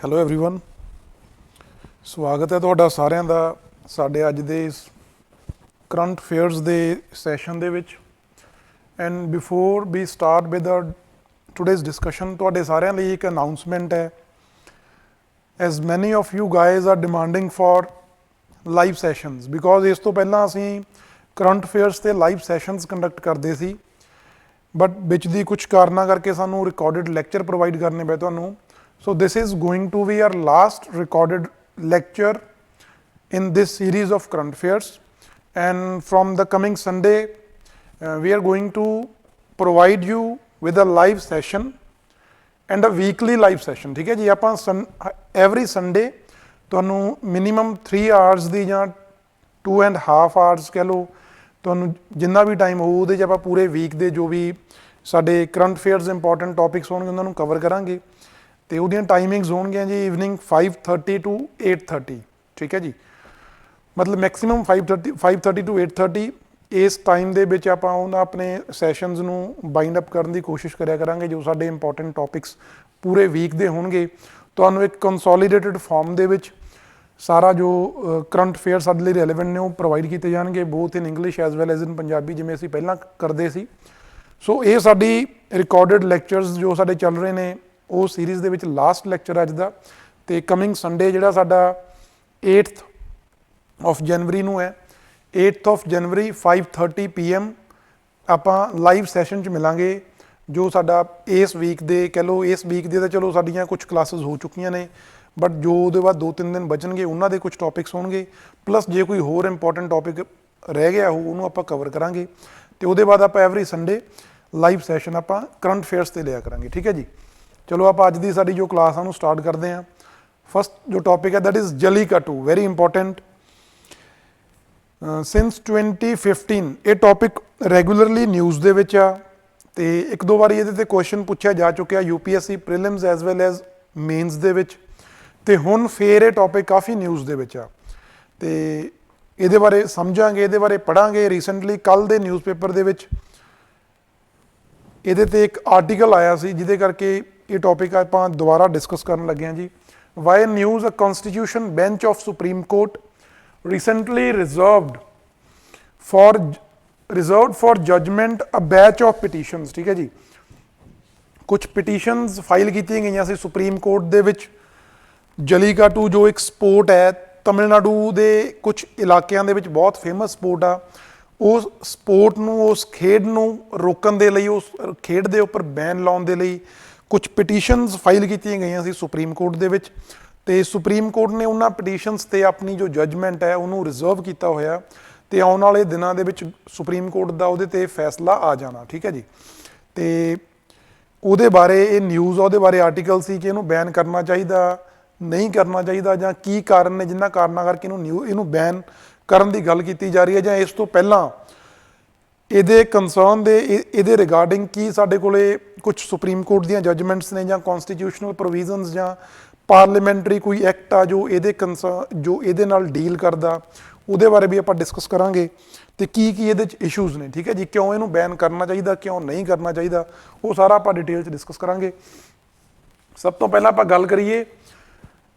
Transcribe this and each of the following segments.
Hello everyone, ਸਵਾਗਤ ਹੈ ਤੁਹਾਡਾ ਸਾਰਿਆਂ ਦਾ ਸਾਡੇ ਅੱਜ ਦੇ ਇਸ ਕਰੰਟ ਅਫੇਅਰਸ ਦੇ ਸੈਸ਼ਨ ਦੇ ਵਿੱਚ। And before we start with today's discussion, ਤੁਹਾਡੇ ਸਾਰਿਆਂ ਲਈ ਇੱਕ ਅਨਾਊਂਸਮੈਂਟ ਹੈ। As many of you guys are demanding for live sessions, because ਇਸ ਤੋਂ ਪਹਿਲਾਂ ਅਸੀਂ ਕਰੰਟ ਅਫੇਅਰਸ ਤੇ ਲਾਈਵ ਸੈਸ਼ਨਸ ਕੰਡਕਟ ਕਰਦੇ ਸੀ, ਬਟ ਵਿੱਚ ਦੀ ਕੁਝ ਕਾਰਨਾਂ ਕਰਕੇ ਸਾਨੂੰ ਰਿਕਾਰਡਡ ਲੈਕਚਰ ਪ੍ਰੋਵਾਈਡ ਕਰਨੇ ਪਏ ਤੁਹਾਨੂੰ। So this is going to be our last recorded lecture in this series of current affairs, and from the coming Sunday we are going to provide you with a live session and a weekly live session। ठीक है जी, ਆਪਾਂ every Sunday ਤੁਹਾਨੂੰ minimum 3 hours ਦੀ ਜਾਂ 2.5 hours ਕਹਿ ਲਓ, ਤੁਹਾਨੂੰ ਜਿੰਨਾ ਵੀ time ਹੋਊ ਉਹਦੇ 'ਚ ਆਪਾਂ ਪੂਰੇ ਵੀਕ ਦੇ ਜੋ ਵੀ ਸਾਡੇ ਕਰੰਟ ਅਫੇਅਰਸ ਇੰਪੋਰਟੈਂਟ ਟੌਪਿਕਸ ਹੋਣਗੇ ਉਹਨਾਂ ਨੂੰ ਕਵਰ ਕਰਾਂਗੇ। ਤੇ ਉਹਦੀਆਂ ਟਾਈਮਿੰਗਸ ਹੋਣਗੀਆਂ ਜੀ ਈਵਨਿੰਗ 5:30 to 8:30। ਠੀਕ ਹੈ ਜੀ, ਮਤਲਬ ਮੈਕਸਿਮਮ 5:30 to 8:30 ਇਸ ਟਾਈਮ ਦੇ ਵਿੱਚ ਆਪਾਂ ਉਹਨਾਂ ਆਪਣੇ ਸੈਸ਼ਨਸ ਨੂੰ ਬਾਈਂਡ ਅਪ ਕਰਨ ਦੀ ਕੋਸ਼ਿਸ਼ ਕਰਿਆ ਕਰਾਂਗੇ। ਜੋ ਸਾਡੇ ਇੰਪੋਰਟੈਂਟ ਟੌਪਿਕਸ ਪੂਰੇ ਵੀਕ ਦੇ ਹੋਣਗੇ, ਤੁਹਾਨੂੰ ਇੱਕ ਕੰਸੋਲੀਡੇਟਡ ਫਾਰਮ ਦੇ ਵਿੱਚ ਸਾਰਾ ਜੋ ਕਰੰਟ ਅਫੇਅਰ ਸਾਡੇ ਲਈ ਰੈਲੇਵੈਂਟ ਨੇ ਉਹ ਪ੍ਰੋਵਾਈਡ ਕੀਤੇ ਜਾਣਗੇ, both in English as well as in Punjabi, ਜਿਵੇਂ ਅਸੀਂ ਪਹਿਲਾਂ ਕਰਦੇ ਸੀ। ਸੋ ਇਹ ਸਾਡੀ ਰਿਕਾਰਡਡ ਲੈਕਚਰਸ ਜੋ ਸਾਡੇ ਚੱਲ ਰਹੇ ਨੇ ਉਹ ਸੀਰੀਜ਼ ਦੇ ਵਿੱਚ ਲਾਸਟ ਲੈਕਚਰ ਅੱਜ ਦਾ। ਤੇ ਕਮਿੰਗ ਸੰਡੇ ਜਿਹੜਾ ਸਾਡਾ 8th of January ਨੂੰ ਹੈ, 8th of January 5:30 PM ਆਪਾਂ ਲਾਈਵ ਸੈਸ਼ਨ 'ਚ ਮਿਲਾਂਗੇ। ਜੋ ਸਾਡਾ ਇਸ ਵੀਕ ਦੇ ਕਹਿ ਲਓ, ਇਸ ਵੀਕ ਦੇ ਤਾਂ ਚਲੋ ਸਾਡੀਆਂ ਕੁਝ ਕਲਾਸਿਸ ਹੋ ਚੁੱਕੀਆਂ ਨੇ, ਬਟ ਜੋ ਉਹਦੇ ਬਾਅਦ 2-3 ਦਿਨ ਬਚਣਗੇ ਉਹਨਾਂ ਦੇ ਕੁਝ ਟੌਪਿਕਸ ਹੋਣਗੇ, ਪਲੱਸ ਜੇ ਕੋਈ ਹੋਰ ਇੰਪੋਰਟੈਂਟ ਟੌਪਿਕ ਰਹਿ ਗਿਆ ਹੋ ਉਹਨੂੰ ਆਪਾਂ ਕਵਰ ਕਰਾਂਗੇ। ਤੇ ਉਹਦੇ ਬਾਅਦ ਆਪਾਂ ਐਵਰੀ ਸੰਡੇ ਲਾਈਵ ਸੈਸ਼ਨ ਆਪਾਂ ਕਰੰਟ ਅਫੇਅਰਸ 'ਤੇ ਲਿਆ ਕਰਾਂਗੇ। ਠੀਕ ਹੈ ਜੀ, ਚਲੋ ਆਪਾਂ ਅੱਜ ਦੀ ਸਾਡੀ ਜੋ ਕਲਾਸ ਆ ਉਹਨੂੰ ਸਟਾਰਟ ਕਰਦੇ ਹਾਂ। ਫਸਟ ਜੋ ਟੌਪਿਕ ਹੈ that is jallikattu, very important. Since 2015 ਇਹ ਟੌਪਿਕ ਰੈਗੂਲਰਲੀ ਨਿਊਜ਼ ਦੇ ਵਿੱਚ ਆ, ਤੇ ਇੱਕ ਦੋ ਵਾਰੀ ਇਹਦੇ ਤੇ ਕੁਐਸਚਨ ਪੁੱਛਿਆ ਜਾ ਚੁੱਕਿਆ UPSC prelims as well as mains ਦੇ ਵਿੱਚ, ਤੇ ਹੁਣ ਫੇਰ ਇਹ ਟੌਪਿਕ ਕਾਫੀ ਨਿਊਜ਼ ਦੇ ਵਿੱਚ ਆ। ਤੇ ਇਹਦੇ ਬਾਰੇ ਸਮਝਾਂਗੇ, ਇਹਦੇ ਬਾਰੇ ਪੜ੍ਹਾਂਗੇ। ਰੀਸੈਂਟਲੀ ਕੱਲ੍ਹ ਦੇ ਨਿਊਜ਼ਪੇਪਰ ਦੇ ਵਿੱਚ ਇਹਦੇ ਤੇ ਇੱਕ ਆਰਟੀਕਲ ਆਇਆ ਸੀ, ਜਿਹਦੇ ਕਰਕੇ ਇਹ ਟੌਪਿਕ ਆਪਾਂ ਦੁਬਾਰਾ ਡਿਸਕਸ ਕਰਨ ਲੱਗੇ ਹਾਂ ਜੀ। Why news a constitution bench of supreme court recently reserved for judgment a batch of petitions. ਠੀਕ ਹੈ ਜੀ, ਕੁਝ ਪਟੀਸ਼ਨਸ ਫਾਈਲ ਕੀਤੀਆਂ ਗਈਆਂ ਸੀ ਸੁਪਰੀਮ ਕੋਰਟ ਦੇ ਵਿੱਚ। ਜਲੀਕੱਟੂ ਜੋ ਇੱਕ ਸਪੋਰਟ ਹੈ, ਤਮਿਲਨਾਡੂ ਦੇ ਕੁਝ ਇਲਾਕਿਆਂ ਦੇ ਵਿੱਚ ਬਹੁਤ ਫੇਮਸ ਸਪੋਰਟ ਆ। ਉਸ ਸਪੋਰਟ ਨੂੰ, ਉਸ ਖੇਡ ਨੂੰ ਰੋਕਣ ਦੇ ਲਈ, ਉਸ ਖੇਡ ਦੇ ਉੱਪਰ ਬੈਨ ਲਾਉਣ ਦੇ ਲਈ ਕੁਝ ਪਟੀਸ਼ਨਸ ਫਾਈਲ ਕੀਤੀਆਂ ਗਈਆਂ ਸੀ ਸੁਪਰੀਮ ਕੋਰਟ ਦੇ ਵਿੱਚ, ਤੇ ਸੁਪਰੀਮ ਕੋਰਟ ਨੇ ਉਹਨਾਂ ਪਟੀਸ਼ਨਸ ਤੇ ਆਪਣੀ ਜੋ ਜਜਮੈਂਟ ਹੈ ਉਹਨੂੰ ਰਿਜ਼ਰਵ ਕੀਤਾ ਹੋਇਆ, ਤੇ ਆਉਣ ਵਾਲੇ ਦਿਨਾਂ ਦੇ ਵਿੱਚ ਸੁਪਰੀਮ ਕੋਰਟ ਦਾ ਉਹਦੇ ਤੇ ਫੈਸਲਾ ਆ ਜਾਣਾ। ਠੀਕ ਹੈ ਜੀ, ਤੇ ਉਹਦੇ ਬਾਰੇ ਇਹ ਨਿਊਜ਼ ਆ, ਉਹਦੇ ਬਾਰੇ ਆਰਟੀਕਲ ਸੀ ਕਿ ਇਹਨੂੰ ਬੈਨ ਕਰਨਾ ਚਾਹੀਦਾ, ਨਹੀਂ ਕਰਨਾ ਚਾਹੀਦਾ, ਜਾਂ ਕੀ ਕਾਰਨ ਨੇ ਜਿਨ੍ਹਾਂ ਕਾਰਨਾਂ ਕਰਕੇ ਇਹਨੂੰ ਬੈਨ ਕਰਨ ਦੀ ਗੱਲ ਕੀਤੀ ਜਾ ਰਹੀ ਹੈ, ਜਾਂ ਇਸ ਤੋਂ ਪਹਿਲਾਂ ਇਹਦੇ ਕੰਸਰਨ ਦੇ ਇਹਦੇ ਰਿਗਾਰਡਿੰਗ ਕੀ ਸਾਡੇ ਕੋਲੇ ਕੁਝ ਸੁਪਰੀਮ ਕੋਰਟ ਦੀਆਂ ਜਜਮੈਂਟਸ ਨੇ, ਜਾਂ ਕੌਨਸਟੀਟਿਊਸ਼ਨਲ ਪ੍ਰੋਵੀਜ਼ਨਸ, ਜਾਂ ਪਾਰਲੀਮੈਂਟਰੀ ਕੋਈ ਐਕਟ ਆ ਜੋ ਇਹਦੇ ਜੋ ਇਹਦੇ ਨਾਲ ਡੀਲ ਕਰਦਾ, ਉਹਦੇ ਬਾਰੇ ਵੀ ਆਪਾਂ ਡਿਸਕਸ ਕਰਾਂਗੇ। ਤੇ ਕੀ ਇਹਦੇ 'ਚ ਇਸ਼ੂਜ਼ ਨੇ, ਠੀਕ ਹੈ ਜੀ, ਕਿਉਂ ਇਹਨੂੰ ਬੈਨ ਕਰਨਾ ਚਾਹੀਦਾ, ਕਿਉਂ ਨਹੀਂ ਕਰਨਾ ਚਾਹੀਦਾ, ਉਹ ਸਾਰਾ ਆਪਾਂ ਡਿਟੇਲ 'ਚ ਡਿਸਕਸ ਕਰਾਂਗੇ। ਸਭ ਤੋਂ ਪਹਿਲਾਂ ਆਪਾਂ ਗੱਲ ਕਰੀਏ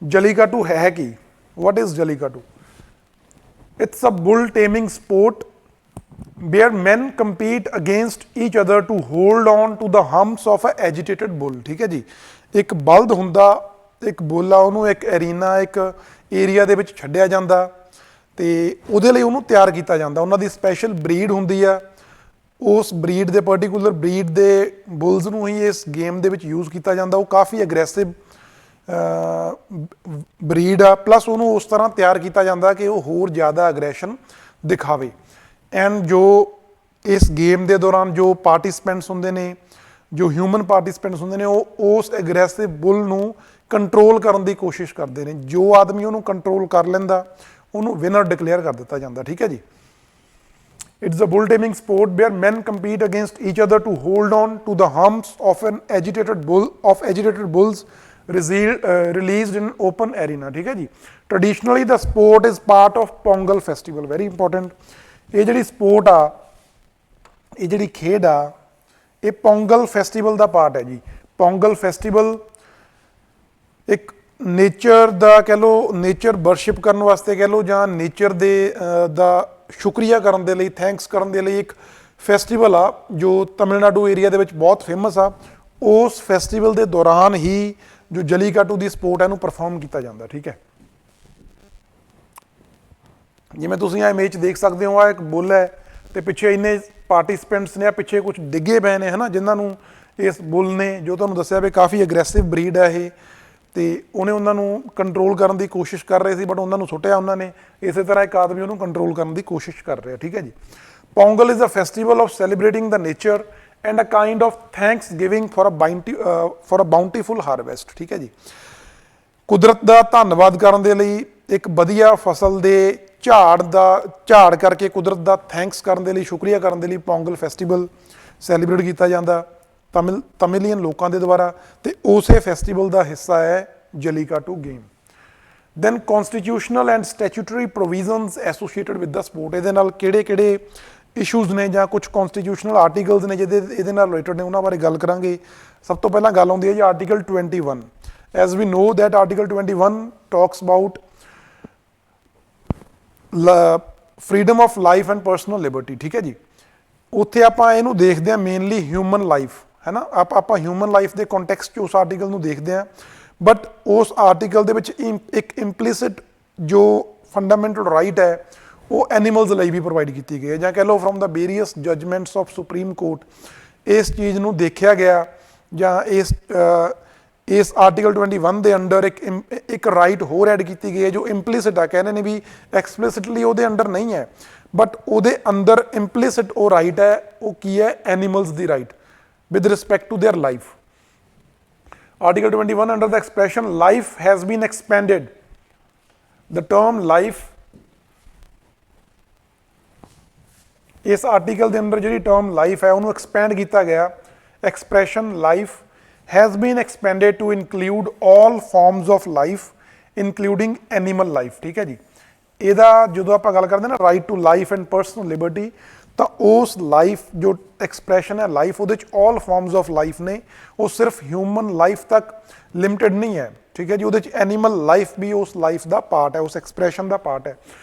ਜਲੀਕੱਟੂ ਹੈ ਕੀ। What is Jallikattu? It's a bull taming sport where men compete against each other to hold on to the humps of an agitated bull। ਠੀਕ ਹੈ ਜੀ, ਇੱਕ ਬਲਦ ਹੁੰਦਾ, ਇੱਕ ਬੁੱਲ ਆ, ਉਹਨੂੰ ਇੱਕ ਐਰੀਨਾ, ਇੱਕ ਏਰੀਆ ਦੇ ਵਿੱਚ ਛੱਡਿਆ ਜਾਂਦਾ, ਤੇ ਉਹਦੇ ਲਈ ਉਹਨੂੰ ਤਿਆਰ ਕੀਤਾ ਜਾਂਦਾ। ਉਹਨਾਂ ਦੀ ਸਪੈਸ਼ਲ ਬਰੀਡ ਹੁੰਦੀ ਆ, ਉਸ ਬਰੀਡ ਦੇ ਪਰਟੀਕੂਲਰ ਬਰੀਡ ਦੇ ਬੁੱਲਸ ਨੂੰ ਹੀ ਇਸ ਗੇਮ ਦੇ ਵਿੱਚ ਯੂਜ਼ ਕੀਤਾ ਜਾਂਦਾ। ਉਹ ਕਾਫੀ ਅਗਰੈਸਿਵ ਬਰੀਡ ਆ, ਪਲੱਸ ਉਹਨੂੰ ਉਸ ਤਰ੍ਹਾਂ ਤਿਆਰ ਕੀਤਾ ਜਾਂਦਾ ਕਿ ਉਹ ਹੋਰ ਜ਼ਿਆਦਾ ਅਗਰੈਸ਼ਨ ਦਿਖਾਵੇ। ਐਂਡ ਜੋ ਇਸ ਗੇਮ ਦੇ ਦੌਰਾਨ ਜੋ ਪਾਰਟੀਸਪੈਂਟਸ ਹੁੰਦੇ ਨੇ, ਜੋ ਹਿਊਮਨ ਪਾਰਟੀਸਪੈਂਟਸ ਹੁੰਦੇ ਨੇ, ਉਹ ਉਸ ਐਗਰੈਸਿਵ ਬੁੱਲ ਨੂੰ ਕੰਟਰੋਲ ਕਰਨ ਦੀ ਕੋਸ਼ਿਸ਼ ਕਰਦੇ ਨੇ। ਜੋ ਆਦਮੀ ਉਹਨੂੰ ਕੰਟਰੋਲ ਕਰ ਲੈਂਦਾ ਉਹਨੂੰ ਵਿਨਰ ਡਿਕਲੇਅਰ ਕਰ ਦਿੱਤਾ ਜਾਂਦਾ। ਠੀਕ ਹੈ ਜੀ, it's a bull taming sport where men compete against each other to hold on to the humps of an agitated bulls released in open arena। ਠੀਕ ਹੈ ਜੀ, traditionally the sport is part of Pongal festival. Very important, ਇਹ ਜਿਹੜੀ support ਆ, ਇਹ ਜਿਹੜੀ ਖੇਡ ਆ, ਇਹ ਪੋਂਗਲ ਫੈਸਟੀਵਲ ਦਾ ਪਾਰਟ ਹੈ ਜੀ। ਪੋਂਗਲ ਫੈਸਟੀਵਲ ਇੱਕ ਨੇਚਰ ਦਾ ਕਹਿ ਲਓ, ਨੇਚਰ ਵਰਸ਼ਿਪ ਕਰਨ ਵਾਸਤੇ ਕਹਿ ਲਓ, ਜਾਂ ਨੇਚਰ ਦੇ ਦਾ ਸ਼ੁਕਰੀਆ ਕਰਨ ਦੇ ਲਈ, ਥੈਂਕਸ ਕਰਨ ਦੇ ਲਈ ਇੱਕ ਫੈਸਟੀਵਲ ਆ ਜੋ ਤਮਿਲਨਾਡੂ ਏਰੀਆ ਦੇ ਵਿੱਚ ਬਹੁਤ ਫੇਮਸ ਆ। ਉਸ ਫੈਸਟੀਵਲ ਦੇ ਦੌਰਾਨ ਹੀ ਜੋ ਜਲੀਕਾਟੂ ਦੀ ਸਪੋਰਟ ਹੈ ਇਹਨੂੰ ਪਰਫਾਰਮ ਕੀਤਾ ਜਾਂਦਾ। ਠੀਕ ਹੈ, ਜਿਵੇਂ ਤੁਸੀਂ ਆ ਇਮੇਜ ਦੇਖ ਸਕਦੇ ਹੋ, ਆ ਇੱਕ ਬੁੱਲ ਹੈ ਤੇ ਪਿੱਛੇ ਇੰਨੇ ਪਾਰਟਿਸਪੈਂਟਸ ਨੇ, ਆ ਪਿੱਛੇ ਕੁਝ ਡਿੱਗੇ ਪਏ ਨੇ, ਹੈ ਨਾ, ਜਿਨ੍ਹਾਂ ਨੂੰ ਇਸ ਬੁੱਲ ਨੇ, ਜੋ ਤੁਹਾਨੂੰ ਦੱਸਿਆ ਵੀ ਕਾਫੀ ਅਗਰੈਸਿਵ ਬਰੀਡ ਹੈ ਇਹ, ਤੇ ਉਹਨੇ ਉਹਨਾਂ ਨੂੰ ਕੰਟਰੋਲ ਕਰਨ ਦੀ ਕੋਸ਼ਿਸ਼ ਕਰ ਰਹੇ ਸੀ, ਬਟ ਉਹਨਾਂ ਨੂੰ ਸੁੱਟਿਆ ਉਹਨਾਂ ਨੇ। ਇਸੇ ਤਰ੍ਹਾਂ ਇੱਕ ਆਦਮੀ ਉਹਨੂੰ ਕੰਟਰੋਲ ਕਰਨ ਦੀ ਕੋਸ਼ਿਸ਼ ਕਰ ਰਿਹਾ। ਠੀਕ ਹੈ ਜੀ। Pongal is a festival of celebrating the nature and a kind of thanksgiving for a bountiful harvest. ਠੀਕ ਹੈ ਜੀ। ਕੁਦਰਤ ਦਾ ਧੰਨਵਾਦ ਕਰਨ ਦੇ ਲਈ, ਇੱਕ ਵਧੀਆ ਫਸਲ ਦੇ ਝਾੜ ਕਰਕੇ ਕੁਦਰਤ ਦਾ ਥੈਂਕਸ ਕਰਨ ਦੇ ਲਈ, ਸ਼ੁਕਰੀਆ ਕਰਨ ਦੇ ਲਈ ਪੋਂਗਲ ਫੈਸਟੀਵਲ ਸੈਲੀਬ੍ਰੇਟ ਕੀਤਾ ਜਾਂਦਾ ਤਮਿਲੀਅਨ ਲੋਕਾਂ ਦੇ ਦੁਆਰਾ, ਤੇ ਉਸੇ ਫੈਸਟੀਵਲ ਦਾ ਹਿੱਸਾ ਹੈ Jallikattu game. Then constitutional and statutory provisions associated with the sport. ਇਹਦੇ ਨਾਲ ਕਿਹੜੇ ਇਸ਼ੂਜ਼ ਨੇ ਜਾਂ ਕੁਝ ਕਨਸਟੀਟਿਊਸ਼ਨਲ ਆਰਟੀਕਲਸ ਨੇ ਇਹਦੇ ਨਾਲ ਰਿਲੇਟਡ ਨੇ, ਉਹਨਾਂ ਬਾਰੇ ਗੱਲ ਕਰਾਂਗੇ। ਸਭ ਤੋਂ ਪਹਿਲਾਂ ਗੱਲ ਆਉਂਦੀ ਹੈ ਜੀ article 21। As we know that article 21 talks about freedom of life and personal liberty. ਠੀਕ ਹੈ ਜੀ। ਉੱਥੇ ਆਪਾਂ ਇਹਨੂੰ ਦੇਖਦੇ ਹਾਂ ਮੇਨਲੀ ਹਿਊਮਨ ਲਾਈਫ, ਹੈ ਨਾ, ਆਪਾਂ ਹਿਊਮਨ ਲਾਈਫ ਦੇ ਕੰਟੈਕਸਟ 'ਚ ਉਸ ਆਰਟੀਕਲ ਨੂੰ ਦੇਖਦੇ ਹਾਂ। ਬਟ ਉਸ ਆਰਟੀਕਲ ਦੇ ਵਿੱਚ ਇੱਕ ਇੰਪਲੀਸਿਟ ਜੋ ਫੰਡਾਮੈਂਟਲ ਰਾਈਟ ਹੈ ਉਹ ਐਨੀਮਲਸ ਲਈ ਵੀ ਪ੍ਰੋਵਾਈਡ ਕੀਤੀ ਗਈ ਹੈ, ਜਾਂ ਕਹਿ ਲਓ from the various judgements of supreme court ਇਸ ਚੀਜ਼ ਨੂੰ ਦੇਖਿਆ ਗਿਆ, ਜਾਂ ਇਸ ਆਰਟੀਕਲ 21 ਦੇ ਅੰਡਰ ਇੱਕ ਰਾਈਟ ਹੋਰ ਐਡ ਕੀਤੀ ਗਈ ਹੈ ਜੋ ਇੰਪਲੀਸਿਟ ਆ। ਕਹਿੰਦੇ ਨੇ ਵੀ ਐਕਸਪਲਿਸਿਟਲੀ ਉਹਦੇ ਅੰਡਰ ਨਹੀਂ ਹੈ, ਬਟ ਉਹਦੇ ਅੰਦਰ ਇੰਪਲੀਸਿਟ ਉਹ ਰਾਈਟ ਹੈ। ਉਹ ਕੀ ਹੈ? Animals the right with respect to their life. Article 21 under the expression life has been expanded. The term life, ਇਸ ਆਰਟੀਕਲ ਦੇ ਅੰਦਰ ਜਿਹੜੀ ਟਰਮ ਲਾਈਫ ਹੈ ਉਹਨੂੰ ਐਕਸਪੈਂਡ ਕੀਤਾ ਗਿਆ। Expression life has been expanded to include all forms of life including animal life। ਠੀਕ ਹੈ ਜੀ। ਇਹਦਾ ਜਦੋਂ ਆਪਾਂ ਗੱਲ ਕਰਦੇ ਨਾ right to life and personal liberty, ਤਾਂ ਉਸ ਲਾਈਫ ਜੋ ਐਕਸਪ੍ਰੈਸ਼ਨ ਹੈ ਲਾਈਫ, ਉਹਦੇ 'ਚ ਆਲ ਫਾਰਮਸ ਆਫ ਲਾਈਫ ਨੇ, ਉਹ ਸਿਰਫ ਹਿਊਮਨ ਲਾਈਫ ਤੱਕ ਲਿਮਿਟਡ ਨਹੀਂ ਹੈ। ਠੀਕ ਹੈ ਜੀ। ਉਹਦੇ 'ਚ ਐਨੀਮਲ ਲਾਈਫ ਵੀ ਉਸ ਲਾਈਫ ਦਾ ਪਾਰਟ ਹੈ, ਉਸ ਐਕਸਪ੍ਰੈਸ਼ਨ ਦਾ ਪਾਰਟ ਹੈ।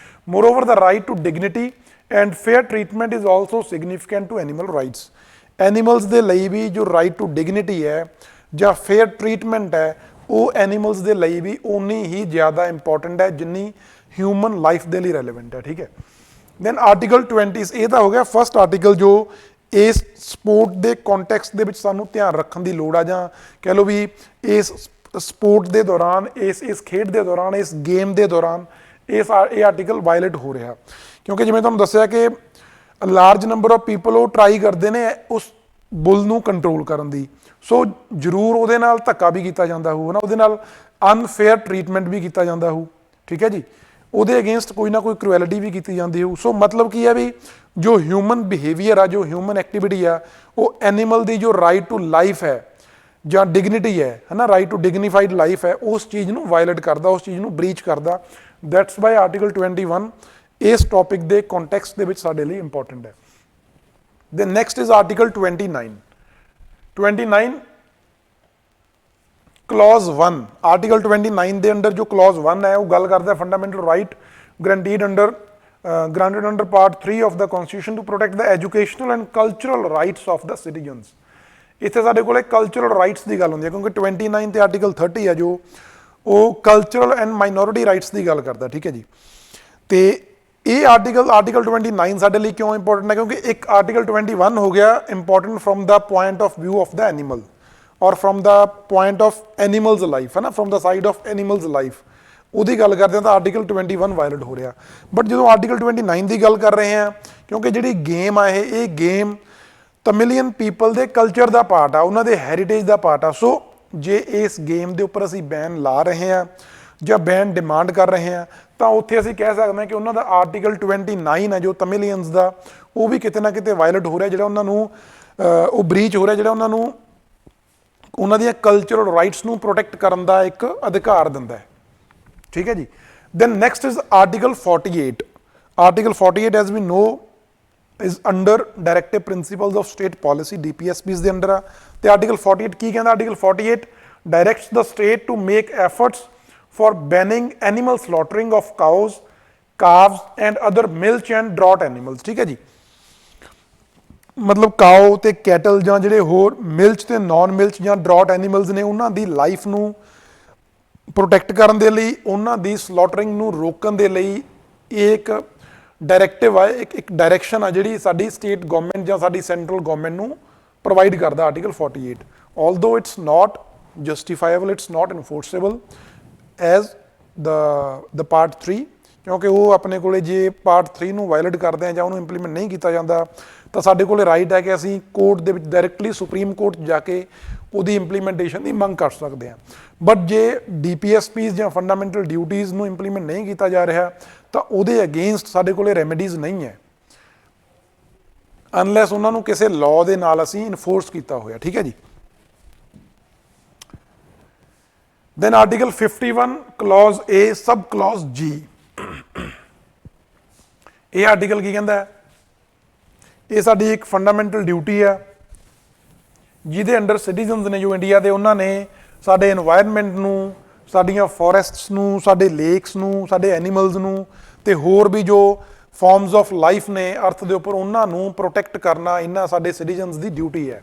Moreover the right to dignity and fair treatment is also significant to animal rights. Animals ਦੇ ਲਈ ਵੀ ਜੋ ਰਾਈਟ ਟੂ ਡਿਗਨਿਟੀ ਹੈ ਜਾਂ ਫੇਅਰ ਟਰੀਟਮੈਂਟ ਹੈ, ਉਹ ਐਨੀਮਲਸ ਦੇ ਲਈ ਵੀ ਓਨੀ ਹੀ ਜ਼ਿਆਦਾ ਇੰਪੋਰਟੈਂਟ ਹੈ ਜਿੰਨੀ ਹਿਊਮਨ ਲਾਈਫ ਦੇ ਲਈ ਰੈਲੇਵੈਂਟ ਹੈ। ਠੀਕ ਹੈ। ਦੈਨ ਆਰਟੀਕਲ 20, ਇਹ ਤਾਂ ਹੋ ਗਿਆ ਫਸਟ ਆਰਟੀਕਲ ਜੋ ਇਸ ਸਪੋਰਟ ਦੇ ਕੰਟੈਕਸਟ ਦੇ ਵਿੱਚ ਸਾਨੂੰ ਧਿਆਨ ਰੱਖਣ ਦੀ ਲੋੜ ਆ, ਜਾਂ ਕਹਿ ਲਓ ਵੀ ਇਸ ਸਪੋਰਟ ਦੇ ਦੌਰਾਨ, ਇਸ ਖੇਡ ਦੇ ਦੌਰਾਨ, ਇਸ ਗੇਮ ਦੇ ਦੌਰਾਨ ਇਹ ਆਰਟੀਕਲ ਵਾਇਲੇਟ ਹੋ ਰਿਹਾ, ਕਿਉਂਕਿ ਜਿਵੇਂ ਤੁਹਾਨੂੰ ਦੱਸਿਆ ਕਿ ਲਾਰਜ ਨੰਬਰ ਆਫ ਪੀਪਲ ਉਹ ਟਰਾਈ ਕਰਦੇ ਨੇ ਉਸ ਬੁੱਲ ਨੂੰ ਕੰਟਰੋਲ ਕਰਨ ਦੀ। ਸੋ ਜ਼ਰੂਰ ਉਹਦੇ ਨਾਲ ਧੱਕਾ ਵੀ ਕੀਤਾ ਜਾਂਦਾ ਹੋਊ ਨਾ, ਉਹਦੇ ਨਾਲ ਅਨਫੇਅਰ ਟਰੀਟਮੈਂਟ ਵੀ ਕੀਤਾ ਜਾਂਦਾ ਹੋਊ। ਠੀਕ ਹੈ ਜੀ। ਉਹਦੇ ਅਗੇਂਸਟ ਕੋਈ ਨਾ ਕੋਈ ਕਰੂਐਲਿਟੀ ਵੀ ਕੀਤੀ ਜਾਂਦੀ ਹੋਊ। ਸੋ ਮਤਲਬ ਕੀ ਹੈ ਵੀ ਜੋ ਹਿਊਮਨ ਬਿਹੇਵੀਅਰ ਆ, ਜੋ ਹਿਊਮਨ ਐਕਟੀਵਿਟੀ ਆ, ਉਹ ਐਨੀਮਲ ਦੀ ਜੋ ਰਾਈਟ ਟੂ ਲਾਈਫ ਹੈ ਜਾਂ ਡਿਗਨਿਟੀ ਹੈ ਨਾ, ਰਾਈਟ ਟੂ ਡਿਗਨੀਫਾਈਡ ਲਾਈਫ ਹੈ, ਉਸ ਚੀਜ਼ ਨੂੰ ਵਾਇਲੇਟ ਕਰਦਾ, ਉਸ ਚੀਜ਼ ਨੂੰ ਬ੍ਰੀਚ ਕਰਦਾ। ਦੈਟਸ ਵਾਈ ਆਰਟੀਕਲ 21 ਇਸ ਟੌਪਿਕ ਦੇ ਕੰਟੈਕਸਟ ਦੇ ਵਿੱਚ ਸਾਡੇ ਲਈ ਇੰਪੋਰਟੈਂਟ ਹੈ। Then next is article 29 clause 1। Article 29 ਦੇ ਅੰਡਰ ਜੋ ਕਲੌਜ਼ 1 ਹੈ ਉਹ ਗੱਲ ਕਰਦਾ fundamental right guaranteed granted under part 3 of the constitution to protect the educational and cultural rights of the citizens। ਇੱਥੇ ਸਾਡੇ ਕੋਲੇ ਕਲਚਰਲ ਰਾਈਟਸ ਦੀ ਗੱਲ ਹੁੰਦੀ ਹੈ, ਕਿਉਂਕਿ 29 ਤੇ ਆਰਟੀਕਲ 30 ਹੈ ਜੋ ਉਹ ਕਲਚਰਲ ਐਂਡ ਮਾਈਨੋਰਿਟੀ ਰਾਈਟਸ ਦੀ ਗੱਲ ਕਰਦਾ। ਠੀਕ ਹੈ ਜੀ। ਤੇ ਇਹ ਆਰਟੀਕਲ 29 ਸਾਡੇ ਲਈ ਕਿਉਂ ਇੰਪੋਰਟੈਂਟ ਹੈ? ਕਿਉਂਕਿ ਇੱਕ ਆਰਟੀਕਲ 21 ਹੋ ਗਿਆ important from the point of view of the animal or from the point of animals life, ਹੈ ਨਾ, from the side of animals life. ਉਹਦੀ ਗੱਲ ਕਰਦੇ ਹਾਂ ਤਾਂ ਆਰਟੀਕਲ 21 ਵਾਇਲੇਟ ਹੋ ਰਿਹਾ। ਬਟ ਜਦੋਂ ਆਰਟੀਕਲ 29 ਦੀ ਗੱਲ ਕਰ ਰਹੇ ਹਾਂ, ਕਿਉਂਕਿ ਜਿਹੜੀ ਗੇਮ ਆ ਇਹ ਗੇਮ ਤਮਿਲੀਅਨ ਪੀਪਲ ਦੇ ਕਲਚਰ ਦਾ ਪਾਰਟ ਆ, ਉਹਨਾਂ ਦੇ ਹੈਰੀਟੇਜ ਦਾ ਪਾਰਟ ਆ। ਸੋ ਜੇ ਇਸ ਗੇਮ ਦੇ ਉੱਪਰ ਅਸੀਂ ਬੈਨ ਲਾ ਰਹੇ ਹਾਂ ਜਾਂ ਬੈਨ ਡਿਮਾਂਡ ਕਰ ਰਹੇ ਹਾਂ, ਤਾਂ ਉੱਥੇ ਅਸੀਂ ਕਹਿ ਸਕਦੇ ਹਾਂ ਕਿ ਉਹਨਾਂ ਦਾ ਆਰਟੀਕਲ 29 ਹੈ ਜੋ ਤਮਿਲੀਅਨਸ ਦਾ, ਉਹ ਵੀ ਕਿਤੇ ਨਾ ਕਿਤੇ ਵਾਇਲੇਟ ਹੋ ਰਿਹਾ, ਜਿਹੜਾ ਉਹਨਾਂ ਨੂੰ ਉਹ ਬਰੀਚ ਹੋ ਰਿਹਾ, ਜਿਹੜਾ ਉਹਨਾਂ ਨੂੰ ਉਹਨਾਂ ਦੀਆਂ ਕਲਚਰਲ ਰਾਈਟਸ ਨੂੰ ਪ੍ਰੋਟੈਕਟ ਕਰਨ ਦਾ ਇੱਕ ਅਧਿਕਾਰ ਦਿੰਦਾ ਹੈ। ਠੀਕ ਹੈ ਜੀ। Then next is article 48। Article 48 as we know is under directive principles of state policy, DPSPs ਦੇ ਅੰਡਰ ਆ। ਤੇ ਆਰਟੀਕਲ 48 ਕੀ ਕਹਿੰਦਾ? Article 48 directs the state to make efforts for banning animal slaughtering of cows, calves and other milch and draught animals। ठीक है जी, मतलब cow ਤੇ kettle ਜਾਂ ਜਿਹੜੇ ਹੋਰ ਮਿਲਚ ਤੇ ਨਾਨ ਮਿਲਚ ਜਾਂ ਡਰਾਟ ਐਨੀਮਲਸ ਨੇ ਉਹਨਾਂ ਦੀ ਲਾਈਫ ਨੂੰ ਪ੍ਰੋਟੈਕਟ ਕਰਨ ਦੇ ਲਈ, ਉਹਨਾਂ ਦੀ ਸਲੌਟਰਿੰਗ ਨੂੰ ਰੋਕਣ ਦੇ ਲਈ ਇਹ ਇੱਕ ਡਾਇਰੈਕਟਿਵ ਆ, ਇੱਕ ਡਾਇਰੈਕਸ਼ਨ ਆ ਜਿਹੜੀ ਸਾਡੀ ਸਟੇਟ ਗਵਰਨਮੈਂਟ ਜਾਂ ਸਾਡੀ ਸੈਂਟਰਲ ਗਵਰਨਮੈਂਟ ਨੂੰ ਪ੍ਰੋਵਾਈਡ ਕਰਦਾ article 48। Although it's not justifiable, it's not enforceable as the part 3, ਕਿਉਂਕਿ ਉਹ ਆਪਣੇ ਕੋਲੇ ਜੇ ਪਾਰਟ 3 ਨੂੰ ਵਾਇਲੇਟ ਕਰਦੇ ਆ ਜਾਂ ਉਹਨੂੰ ਇੰਪਲੀਮੈਂਟ ਨਹੀਂ ਕੀਤਾ ਜਾਂਦਾ ਤਾਂ ਸਾਡੇ ਕੋਲੇ ਰਾਈਟ ਹੈ ਕਿ ਅਸੀਂ ਕੋਰਟ ਦੇ ਵਿੱਚ ਡਾਇਰੈਕਟਲੀ ਸੁਪਰੀਮ ਕੋਰਟ ਜਾ ਕੇ ਉਹਦੀ ਇੰਪਲੀਮੈਂਟੇਸ਼ਨ ਦੀ ਮੰਗ ਕਰ ਸਕਦੇ ਹਾਂ। ਬਟ ਜੇ DPSPs ਜਾਂ ਫੰਡਾਮੈਂਟਲ ਡਿਊਟੀਜ਼ ਨੂੰ ਇੰਪਲੀਮੈਂਟ ਨਹੀਂ ਕੀਤਾ ਜਾ ਰਿਹਾ ਤਾਂ ਉਹਦੇ ਅਗੇਂਸਟ ਸਾਡੇ ਕੋਲੇ ਰੈਮੀਡੀਜ਼ ਨਹੀਂ ਹੈ ਅਨਲੈਸ ਉਹਨਾਂ ਨੂੰ ਕਿਸੇ ਲਾਅ ਦੇ ਨਾਲ ਅਸੀਂ ਇਨਫੋਰਸ ਕੀਤਾ ਹੋਇਆ। ਠੀਕ ਹੈ ਜੀ। Then article 51 clause A sub clause G, ਇਹ ਆਰਟੀਕਲ ਕੀ ਕਹਿੰਦਾ ਹੈ? ਇਹ ਸਾਡੀ ਇੱਕ ਫੰਡਾਮੈਂਟਲ ਡਿਊਟੀ ਆ ਜਿਹਦੇ ਅੰਡਰ ਸਿਟੀਜ਼ਨਸ ਨੇ ਜੋ ਇੰਡੀਆ ਦੇ, ਉਹਨਾਂ ਨੇ ਸਾਡੇ ਇਨਵਾਇਰਨਮੈਂਟ ਨੂੰ, ਸਾਡੀਆਂ ਫੋਰੈਸਟਸ ਨੂੰ, ਸਾਡੇ ਲੇਕਸ ਨੂੰ, ਸਾਡੇ ਐਨੀਮਲਸ ਨੂੰ ਤੇ ਹੋਰ ਵੀ ਜੋ ਫਾਰਮਸ ਆਫ ਲਾਈਫ ਨੇ ਅਰਥ ਦੇ ਉੱਪਰ ਉਹਨਾਂ ਨੂੰ ਪ੍ਰੋਟੈਕਟ ਕਰਨਾ ਇਹਨਾਂ ਸਾਡੇ ਸਿਟੀਜ਼ਨਸ ਦੀ ਡਿਊਟੀ ਹੈ।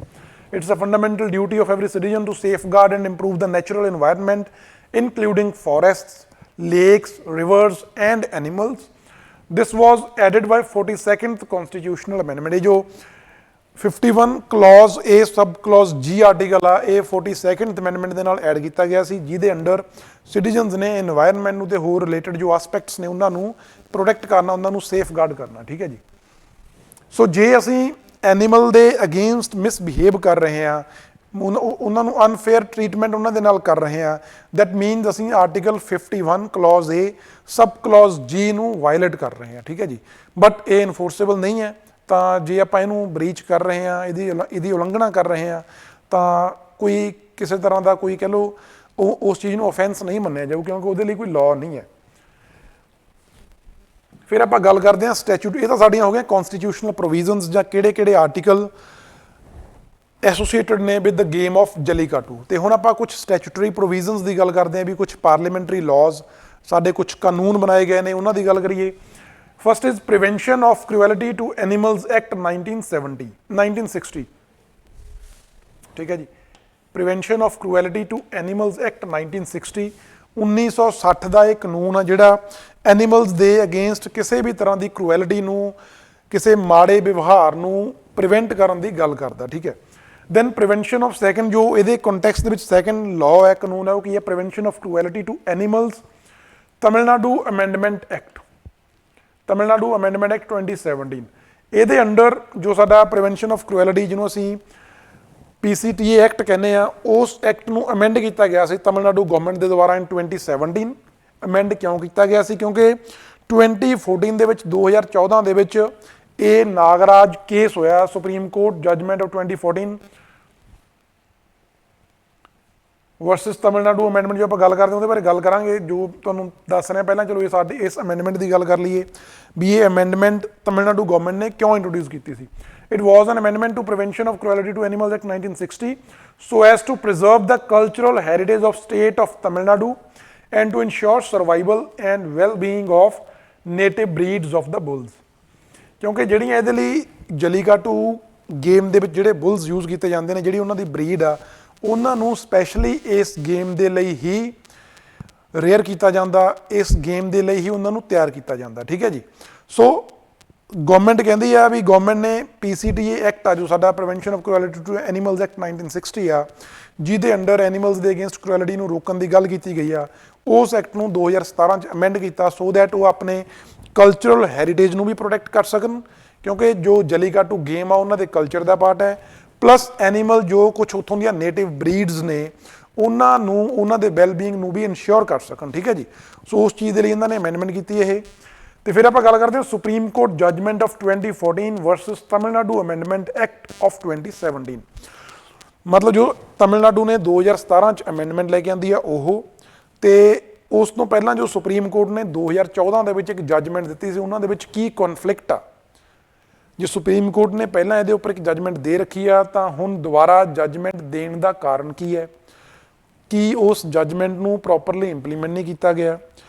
It's a fundamental duty of every citizen to safeguard and improve the natural environment including forests, lakes, rivers and animals. This was added by 42nd constitutional amendment। ਇਹ जो 51 clause A sub clause G article ਆ ਇਹ 42nd amendment ਦੇ ਨਾਲ add ਕੀਤਾ ਗਿਆ ਸੀ ਜਿਹਦੇ under citizens ਨੇ ਇਨਵਾਇਰਨਮੈਂਟ ਨੂੰ ਤੇ ਹੋਰ ਰਿਲੇਟਡ ਜੋ ਆਸਪੈਕਟਸ ਨੇ ਉਹਨਾਂ ਨੂੰ ਪ੍ਰੋਟੈਕਟ ਕਰਨਾ, ਉਹਨਾਂ ਨੂੰ ਸੇਫਗਾਰਡ ਕਰਨਾ। ਠੀਕ ਹੈ ਜੀ। ਸੋ ਜੇ ਅਸੀਂ ਐਨੀਮਲ ਦੇ ਅਗੇਂਸਟ ਮਿਸਬਿਹੇਵ ਕਰ ਰਹੇ ਹਾਂ, ਉਹਨਾਂ ਨੂੰ ਅਨਫੇਅਰ ਟਰੀਟਮੈਂਟ ਉਹਨਾਂ ਦੇ ਨਾਲ ਕਰ ਰਹੇ ਹਾਂ, ਦੈਟ ਮੀਨਸ ਅਸੀਂ article 51 clause A sub clause G ਨੂੰ ਵਾਇਲੇਟ ਕਰ ਰਹੇ ਹਾਂ। ਠੀਕ ਹੈ ਜੀ। ਬਟ ਇਹ ਇਨਫੋਰਸੇਬਲ ਨਹੀਂ ਹੈ, ਤਾਂ ਜੇ ਆਪਾਂ ਇਹਨੂੰ ਬਰੀਚ ਕਰ ਰਹੇ ਹਾਂ, ਇਹਦੀ ਉਲੰਘਣਾ ਕਰ ਰਹੇ ਹਾਂ ਤਾਂ ਕੋਈ ਕਿਸੇ ਤਰ੍ਹਾਂ ਦਾ ਕੋਈ ਕਹਿ ਲਓ ਉਹ ਉਸ ਚੀਜ਼ ਨੂੰ ਅਫੈਂਸ ਨਹੀਂ ਮੰਨਿਆ ਜਾਊ ਕਿਉਂਕਿ ਉਹਦੇ ਲਈ ਕੋਈ ਲਾਅ ਨਹੀਂ ਹੈ। ਫਿਰ ਆਪਾਂ ਗੱਲ ਕਰਦੇ ਹਾਂ ਸਟੈਚੂਟ। ਇਹ ਤਾਂ ਸਾਡੀਆਂ ਹੋ ਗਈਆਂ ਕੌਨਸਟੀਟਿਊਸ਼ਨਲ ਪ੍ਰੋਵੀਜ਼ਨਸ ਜਾਂ ਕਿਹੜੇ ਕਿਹੜੇ ਆਰਟੀਕਲ ਐਸੋਸੀਏਟਡ ਨੇ ਵਿਦ ਦ ਗੇਮ ਆਫ ਜਲੀਕਾਟੂ। ਤੇ ਹੁਣ ਆਪਾਂ ਕੁਝ ਸਟੈਚੂਟਰੀ ਪ੍ਰੋਵੀਜ਼ਨਸ ਦੀ ਗੱਲ ਕਰਦੇ ਹਾਂ ਵੀ ਕੁਝ ਪਾਰਲੀਮੈਂਟਰੀ ਲਾਜ਼ ਸਾਡੇ ਕੁਝ ਕਾਨੂੰਨ ਬਣਾਏ ਗਏ ਨੇ ਉਹਨਾਂ ਦੀ ਗੱਲ ਕਰੀਏ। First is prevention of cruelty to animals act 1960। ਠੀਕ ਹੈ ਜੀ। Prevention of cruelty to animals act 1960 1960 ਦਾ ਇਹ ਕਾਨੂੰਨ ਆ ਜਿਹੜਾ ਐਨੀਮਲਸ ਦੇ ਅਗੇਂਸਟ ਕਿਸੇ ਵੀ ਤਰ੍ਹਾਂ ਦੀ ਕ੍ਰੂਐਲਿਟੀ ਨੂੰ, ਕਿਸੇ ਮਾੜੇ ਵਿਵਹਾਰ ਨੂੰ ਪ੍ਰੀਵੈਂਟ ਕਰਨ ਦੀ ਗੱਲ ਕਰਦਾ। ਠੀਕ ਹੈ। ਦੈਨ ਪ੍ਰੀਵੈਂਸ਼ਨ ਆਫ ਸੈਕੰਡ, ਜੋ ਇਹਦੇ ਕੰਟੈਕਸਟ ਦੇ ਵਿੱਚ ਸੈਕੰਡ ਲਾਅ ਹੈ, ਕਾਨੂੰਨ ਹੈ, ਉਹ ਕੀ ਹੈ? Prevention of cruelty to animals Tamil Nadu amendment act, Tamil Nadu amendment act 2017। ਇਹਦੇ ਅੰਡਰ ਜੋ ਸਾਡਾ ਪ੍ਰੀਵੈਂਸ਼ਨ ਆਫ ਕ੍ਰੂਐਲਿਟੀ ਜਿਹਨੂੰ ਅਸੀਂ PCTA ਐਕਟ ਕਹਿੰਦੇ ਆ, ਉਸ ਐਕਟ ਨੂੰ ਅਮੈਂਡ ਕੀਤਾ ਗਿਆ ਸੀ ਤਮਿਲਨਾਡੂ ਗਵਰਨਮੈਂਟ ਦੇ ਦੁਆਰਾ ਇਨ 2017। ਅਮੈਂਡ ਕਿਉਂ ਕੀਤਾ ਗਿਆ ਸੀ? ਕਿਉਂਕਿ 2014 ਦੇ ਵਿੱਚ 2014 ਦੇ ਵਿੱਚ ਇਹ ਨਾਗਰਾਜ ਕੇਸ ਹੋਇਆ, supreme court judgment of 2014 versus Tamil Nadu amendment. ਜੋ ਆਪਾਂ ਗੱਲ ਕਰਦੇ ਉਹਦੇ ਬਾਰੇ ਗੱਲ ਕਰਾਂਗੇ, ਜੋ ਤੁਹਾਨੂੰ ਦੱਸ ਰਿਹਾ ਪਹਿਲਾਂ। ਚਲੋ ਇਹ ਸਾਡੇ ਇਸ ਅਮੈਂਡਮੈਂਟ ਦੀ ਗੱਲ ਕਰ ਲਈਏ ਵੀ ਇਹ ਅਮੈਂਡਮੈਂਟ ਤਮਿਲਨਾਡੂ ਗਵਰਨਮੈਂਟ ਨੇ ਕਿਉਂ ਇੰਟਰੋਡਿਊਸ ਕੀਤੀ ਸੀ। It was an amendment to Prevention of Cruelty to Animals Act 1960 so as to preserve the cultural heritage of state of Tamil Nadu and to ensure survival and well-being of native breeds of the bulls। ਕਿਉਂਕਿ ਜਿਹੜੀਆਂ ਇਹਦੇ ਲਈ ਜਲੀਕਾਟੂ game ਦੇ ਵਿੱਚ ਜਿਹੜੇ bulls use ਕੀਤੇ ਜਾਂਦੇ ਨੇ, ਜਿਹੜੀ ਉਹਨਾਂ ਦੀ ਬਰੀਡ ਆ, ਉਹਨਾਂ ਨੂੰ ਸਪੈਸ਼ਲੀ ਇਸ ਗੇਮ ਦੇ ਲਈ ਹੀ ਰੇਅਰ ਕੀਤਾ ਜਾਂਦਾ, ਇਸ ਗੇਮ ਦੇ ਲਈ ਹੀ ਉਹਨਾਂ ਨੂੰ ਤਿਆਰ ਕੀਤਾ ਜਾਂਦਾ। ਠੀਕ ਹੈ ਜੀ। ਸੋ ਗਵਰਨਮੈਂਟ ਕਹਿੰਦੀ ਆ ਵੀ ਗਵਰਨਮੈਂਟ ਨੇ PCTA ਐਕਟ ਆ ਜੋ ਸਾਡਾ prevention of cruelty to animals act 1960 ਆ, ਜਿਹਦੇ ਅੰਡਰ ਐਨੀਮਲਸ ਦੇ ਅਗੇਂਸਟ ਕ੍ਰੂਐਲਿਟੀ ਨੂੰ ਰੋਕਣ ਦੀ ਗੱਲ ਕੀਤੀ ਗਈ ਆ, ਉਸ ਐਕਟ ਨੂੰ 2017 ਚ ਅਮੈਂਡ ਕੀਤਾ ਸੋ ਦੈਟ ਉਹ ਆਪਣੇ ਕਲਚਰਲ ਹੈਰੀਟੇਜ ਨੂੰ ਵੀ ਪ੍ਰੋਟੈਕਟ ਕਰ ਸਕਣ, ਕਿਉਂਕਿ ਜੋ ਜਲੀਕਾਟੂ ਗੇਮ ਆ ਉਹਨਾਂ ਦੇ ਕਲਚਰ ਦਾ ਪਾਰਟ ਹੈ, ਪਲੱਸ ਐਨੀਮਲ ਜੋ ਕੁਝ ਉੱਥੋਂ ਦੀਆਂ ਨੇਟਿਵ ਬਰੀਡਸ ਨੇ ਉਹਨਾਂ ਨੂੰ, ਉਹਨਾਂ ਦੇ ਵੈਲਬੀਇੰਗ ਨੂੰ ਵੀ ਇਨਸ਼ੋਰ ਕਰ ਸਕਣ। ਠੀਕ ਹੈ ਜੀ। ਸੋ ਉਸ ਚੀਜ਼ ਦੇ ਲਈ ਇਹਨਾਂ ਨੇ ਅਮੈਂਡਮੈਂਟ ਕੀਤੀ ਇਹ। ਤੇ ਫਿਰ ਆਪਾਂ ਗੱਲ ਕਰਦੇ ਹਾਂ supreme court judgment of 2014 versus Tamil Nadu amendment act of 2017। ਮਤਲਬ ਜੋ ਤਮਿਲਨਾਡੂ ਨੇ 2017 ਚ ਅਮੈਂਡਮੈਂਟ ਲੈ ਕੇ ਆਂਦੀ ਆ ਉਹ, ਤੇ ਉਸ ਤੋਂ ਪਹਿਲਾਂ ਜੋ ਸੁਪਰੀਮ ਕੋਰਟ ਨੇ 2014 ਦੇ ਵਿੱਚ ਇੱਕ ਜਜਮੈਂਟ ਦਿੱਤੀ ਸੀ, ਉਹਨਾਂ ਦੇ ਵਿੱਚ ਕੀ ਕਨਫਲਿਕਟ ਆ। ਜੇ ਸੁਪਰੀਮ ਕੋਰਟ ਨੇ ਪਹਿਲਾਂ ਇਹਦੇ ਉੱਪਰ ਇੱਕ ਜਜਮੈਂਟ ਦੇ ਰੱਖੀ ਆ ਤਾਂ ਹੁਣ ਦੁਬਾਰਾ ਜਜਮੈਂਟ ਦੇਣ ਦਾ ਕਾਰਨ ਕੀ ਹੈ? ਕਿ ਉਸ ਜੱਜਮੈਂਟ ਨੂੰ ਪ੍ਰੋਪਰਲੀ ਇੰਪਲੀਮੈਂਟ ਨਹੀਂ ਕੀਤਾ ਗਿਆ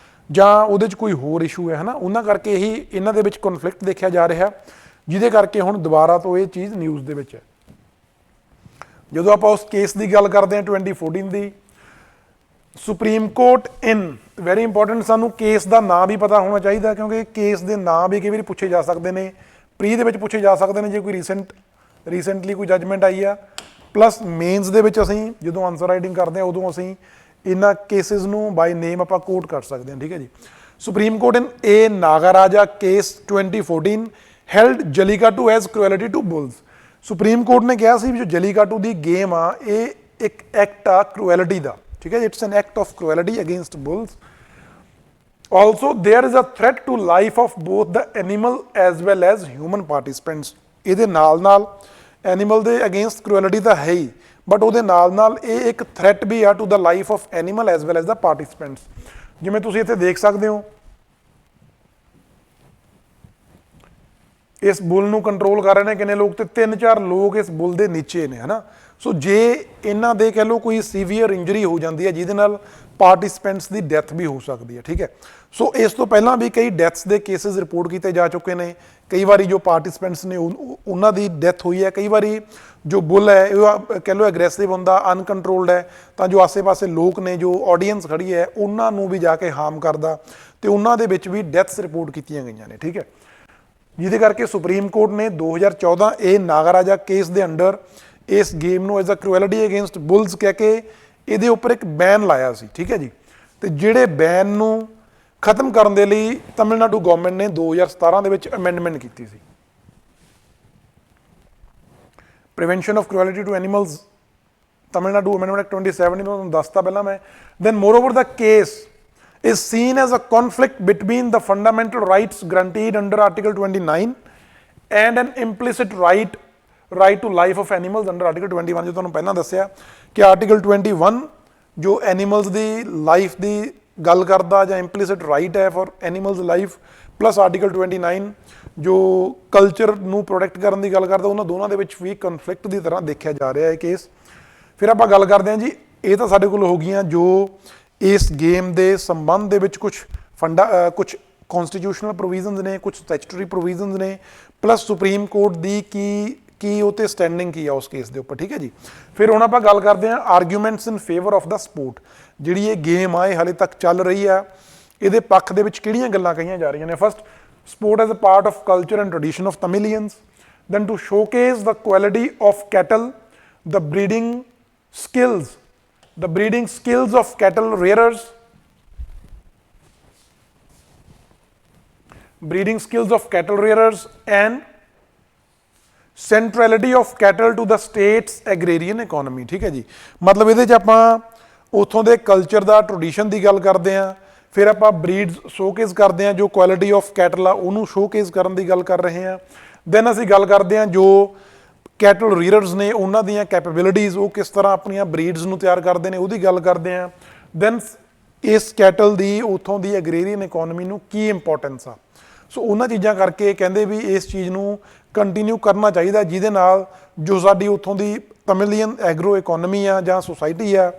ਜਾਂ ਉਹਦੇ 'ਚ ਕੋਈ ਹੋਰ ਇਸ਼ੂ ਹੈ ਨਾ, ਉਹਨਾਂ ਕਰਕੇ ਹੀ ਇਹਨਾਂ ਦੇ ਵਿੱਚ ਕਨਫਲਿਕਟ ਦੇਖਿਆ ਜਾ ਰਿਹਾ, ਜਿਹਦੇ ਕਰਕੇ ਹੁਣ ਦੁਬਾਰਾ ਤੋਂ ਇਹ ਚੀਜ਼ ਨਿਊਜ਼ ਦੇ ਵਿੱਚ ਹੈ। ਜਦੋਂ ਆਪਾਂ ਉਸ ਕੇਸ ਦੀ ਗੱਲ ਕਰਦੇ ਹਾਂ 2014 ਦੀ, ਸੁਪਰੀਮ ਕੋਰਟ ਇਨ, ਵੈਰੀ ਇੰਪੋਰਟੈਂਟ, ਸਾਨੂੰ ਕੇਸ ਦਾ ਨਾਂ ਵੀ ਪਤਾ ਹੋਣਾ ਚਾਹੀਦਾ ਕਿਉਂਕਿ ਕੇਸ ਦੇ ਨਾਂ ਵੀ ਕਈ ਵਾਰੀ ਪੁੱਛੇ ਜਾ ਸਕਦੇ ਨੇ, ਪ੍ਰੀ ਦੇ ਵਿੱਚ ਪੁੱਛੇ ਜਾ ਸਕਦੇ ਨੇ ਜੇ ਕੋਈ ਰੀਸੈਂਟਲੀ ਕੋਈ ਜੱਜਮੈਂਟ ਆਈ ਆ, ਪਲੱਸ ਮੇਨਸ ਦੇ ਵਿੱਚ ਅਸੀਂ ਜਦੋਂ ਆਨਸਰ ਰਾਈਟਿੰਗ ਕਰਦੇ ਹਾਂ ਉਦੋਂ ਅਸੀਂ ਇਹਨਾਂ ਕੇਸਿਸ ਨੂੰ ਬਾਈ ਨੇਮ ਆਪਾਂ ਕੋਟ ਕਰ ਸਕਦੇ ਹਾਂ, ਠੀਕ ਹੈ ਜੀ। Supreme Court in A Nagaraja case 2014 held Jallikattu as cruelty to bulls. Supreme Court ਨੇ ਕਿਹਾ ਸੀ ਵੀ ਜੋ ਜਲੀਕਾਟੂ ਦੀ ਗੇਮ ਆ ਇਹ ਇੱਕ ਐਕਟ ਆ ਕ੍ਰੂਐਲਿਟੀ ਦਾ, ਠੀਕ ਹੈ, it's an act of cruelty against bulls. Also there is a threat to life of both the animal as well as human participants. ਇਹਦੇ ਨਾਲ ਐਨੀਮਲ ਦੇ ਅਗੇਂਸਟ ਕ੍ਰੂਐਲਿਟੀ ਤਾਂ ਹੈ ਹੀ, ਬਟ ਉਹਦੇ ਨਾਲ ਇਹ ਇੱਕ ਥ੍ਰੈਟ ਵੀ ਆ to the life of animal as well as the participants. ਜਿਵੇਂ ਤੁਸੀਂ ਇੱਥੇ ਦੇਖ ਸਕਦੇ ਹੋ, ਇਸ ਬੁੱਲ ਨੂੰ ਕੰਟਰੋਲ ਕਰ ਰਹੇ ਨੇ ਕਿੰਨੇ ਲੋਕ, ਤੇ 3-4 ਲੋਕ ਇਸ ਬੁੱਲ ਦੇ ਨੀਚੇ ਨੇ, ਹਨਾ। ਸੋ ਜੇ ਇਹਨਾਂ ਦੇ ਕਹਿ ਲਓ ਕੋਈ ਸੀਵੀਅਰ ਇੰਜਰੀ ਹੋ ਜਾਂਦੀ ਹੈ ਜਿਹਦੇ ਨਾਲ ਪਾਰਟਿਸਪੈਂਟਸ ਦੀ ਡੈਥ ਵੀ ਹੋ ਸਕਦੀ ਹੈ, ਠੀਕ ਹੈ। ਸੋ ਇਸ ਤੋਂ ਪਹਿਲਾਂ ਵੀ ਕਈ ਡੈਥਸ ਦੇ ਕੇਸਿਸ ਰਿਪੋਰਟ ਕੀਤੇ ਜਾ ਚੁੱਕੇ ਨੇ, ਕਈ ਵਾਰੀ ਜੋ ਪਾਰਟਿਸਪੈਂਟਸ ਨੇ ਉਹਨਾਂ ਦੀ ਡੈਥ ਹੋਈ ਹੈ, ਕਈ ਵਾਰੀ ਜੋ ਬੁੱਲ ਹੈ ਉਹ ਕਹਿ ਲਓ ਐਗਰੈਸਿਵ ਹੁੰਦਾ, ਅਨਕੰਟਰੋਲਡ ਹੈ, ਤਾਂ ਜੋ ਆਸੇ-ਪਾਸੇ ਲੋਕ ਨੇ, ਜੋ ਆਡੀਅנס ਖੜੀ ਹੈ, ਉਹਨਾਂ ਨੂੰ ਵੀ ਜਾ ਕੇ ਹਾਰਮ ਕਰਦਾ, ਤੇ ਉਹਨਾਂ ਦੇ ਵਿੱਚ ਵੀ ਡੈਥਸ ਰਿਪੋਰਟ ਕੀਤੀਆਂ ਗਈਆਂ ਨੇ, ਠੀਕ ਹੈ। ਜਿਹਦੇ ਕਰਕੇ ਸੁਪਰੀਮ ਕੋਰਟ ਨੇ 2014 ਇਹ ਨਾਗਾਰਾਜਾ ਕੇਸ ਦੇ ਅੰਡਰ ਇਸ ਗੇਮ ਨੂੰ ਐਜ਼ ਅ ਕ੍ਰੂਐਲਿਟੀ ਅਗੇਂਸਟ ਬੁਲਸ ਕਹਿ ਕੇ ਇਹਦੇ ਉੱਪਰ ਇੱਕ ਬੈਨ ਲਾਇਆ ਸੀ, ਠੀਕ ਹੈ ਜੀ। ਤੇ ਜਿਹੜੇ ਬੈਨ ਨੂੰ ਖਤਮ ਕਰਨ ਦੇ ਲਈ ਤਮਿਲਨਾਡੂ ਗਵਰਨਮੈਂਟ ਨੇ 2017 ਦੇ ਵਿੱਚ ਅਮੈਂਡਮੈਂਟ ਕੀਤੀ ਸੀ। Prevention of cruelty to animals Tamil Nadu amendment 2017 ਨੂੰ ਦੱਸਤਾ ਪਹਿਲਾਂ ਮੈਂ। Then moreover the case is seen as a conflict between the fundamental rights guaranteed under Article 29 and an implicit right to life of animals under Article 21। ਜੋ ਤੁਹਾਨੂੰ ਪਹਿਲਾਂ ਦੱਸਿਆ ਕਿ Article 21 ਜੋ ਐਨੀਮਲਸ ਦੀ ਲਾਈਫ ਦੀ ਗੱਲ ਕਰਦਾ ਜਾਂ implicit right ਹੈ for animals life, plus Article 29 ਜੋ ਕਲਚਰ ਨੂੰ ਪ੍ਰੋਟੈਕਟ ਕਰਨ ਦੀ ਗੱਲ ਕਰਦਾ, ਉਹਨਾਂ ਦੋਨਾਂ ਦੇ ਵਿੱਚ ਵੀ ਕਨਫਲਿਕਟ ਦੀ ਤਰ੍ਹਾਂ ਦੇਖਿਆ ਜਾ ਰਿਹਾ ਹੈ ਕੇਸ। ਫਿਰ ਆਪਾਂ ਗੱਲ ਕਰਦੇ ਹਾਂ ਜੀ, ਇਹ ਤਾਂ ਸਾਡੇ ਕੋਲ ਹੋ ਗਈਆਂ ਜੋ ਇਸ ਗੇਮ ਦੇ ਸੰਬੰਧ ਦੇ ਵਿੱਚ ਕੁਝ ਕਨਸਟੀਟਿਊਸ਼ਨਲ ਪ੍ਰੋਵੀਜ਼ਨਸ ਨੇ, ਕੁਝ ਸਟੈਚੂਟਰੀ ਪ੍ਰੋਵੀਜ਼ਨਸ ਨੇ, ਪਲੱਸ ਸੁਪਰੀਮ ਕੋਰਟ ਦੀ ਕੀ ਉਹ 'ਤੇ ਸਟੈਂਡਿੰਗ ਕੀ ਆ ਉਸ ਕੇਸ ਦੇ ਉੱਪਰ, ਠੀਕ ਹੈ ਜੀ। ਫਿਰ ਹੁਣ ਆਪਾਂ ਗੱਲ ਕਰਦੇ ਹਾਂ arguments in favour of the support. ਜਿਹੜੀ ਇਹ ਗੇਮ ਆ ਇਹ ਹਾਲੇ ਤੱਕ ਚੱਲ ਰਹੀ ਆ, ਇਹਦੇ ਪੱਖ ਦੇ ਵਿੱਚ ਕਿਹੜੀਆਂ ਗੱਲਾਂ ਕਹੀਆਂ ਜਾ ਰਹੀਆਂ ਨੇ। First, sport as a part of culture and tradition of Tamilians. Then to showcase the quality of cattle, the breeding skills of cattle rearers, and centrality of cattle to the state's agrarian economy, ਠੀਕ ਹੈ ਜੀ। ਮਤਲਬ ਇਹਦੇ 'ਚ ਆਪਾਂ ਉੱਥੋਂ ਦੇ culture ਦਾ, tradition ਦੀ ਗੱਲ ਕਰਦੇ ਹਾਂ, ਫਿਰ ਆਪਾਂ ਬਰੀਡਸ ਸ਼ੋਕੇਸ ਕਰਦੇ ਹਾਂ, ਜੋ ਕੁਆਲਿਟੀ ਆਫ ਕੈਟਲ ਆ ਉਹਨੂੰ ਸ਼ੋਕੇਸ ਕਰਨ ਦੀ ਗੱਲ ਕਰ ਰਹੇ ਹਾਂ। ਦੈਨ ਅਸੀਂ ਗੱਲ ਕਰਦੇ ਹਾਂ ਜੋ ਕੈਟਲ ਰੀਅਰਰਸ ਨੇ ਉਹਨਾਂ ਦੀਆਂ ਕੈਪੇਬਿਲਿਟੀਜ਼, ਉਹ ਕਿਸ ਤਰ੍ਹਾਂ ਆਪਣੀਆਂ ਬਰੀਡਸ ਨੂੰ ਤਿਆਰ ਕਰਦੇ ਨੇ, ਉਹਦੀ ਗੱਲ ਕਰਦੇ ਹਾਂ। ਦੈਨ ਇਸ ਕੈਟਲ ਦੀ ਉੱਥੋਂ ਦੀ ਐਗਰੇਰੀਅਨ ਇਕੋਨਮੀ ਨੂੰ ਕੀ ਇੰਪੋਰਟੈਂਸ ਆ। ਸੋ ਉਹਨਾਂ ਚੀਜ਼ਾਂ ਕਰਕੇ ਕਹਿੰਦੇ ਵੀ ਇਸ ਚੀਜ਼ ਨੂੰ ਕੰਟੀਨਿਊ ਕਰਨਾ ਚਾਹੀਦਾ, ਜਿਹਦੇ ਨਾਲ ਜੋ ਸਾਡੀ ਉੱਥੋਂ ਦੀ ਤਮਿਲੀਅਨ ਐਗਰੋ ਇਕੋਨਮੀ ਆ ਜਾਂ ਸੁਸਾਇਟੀ ਆ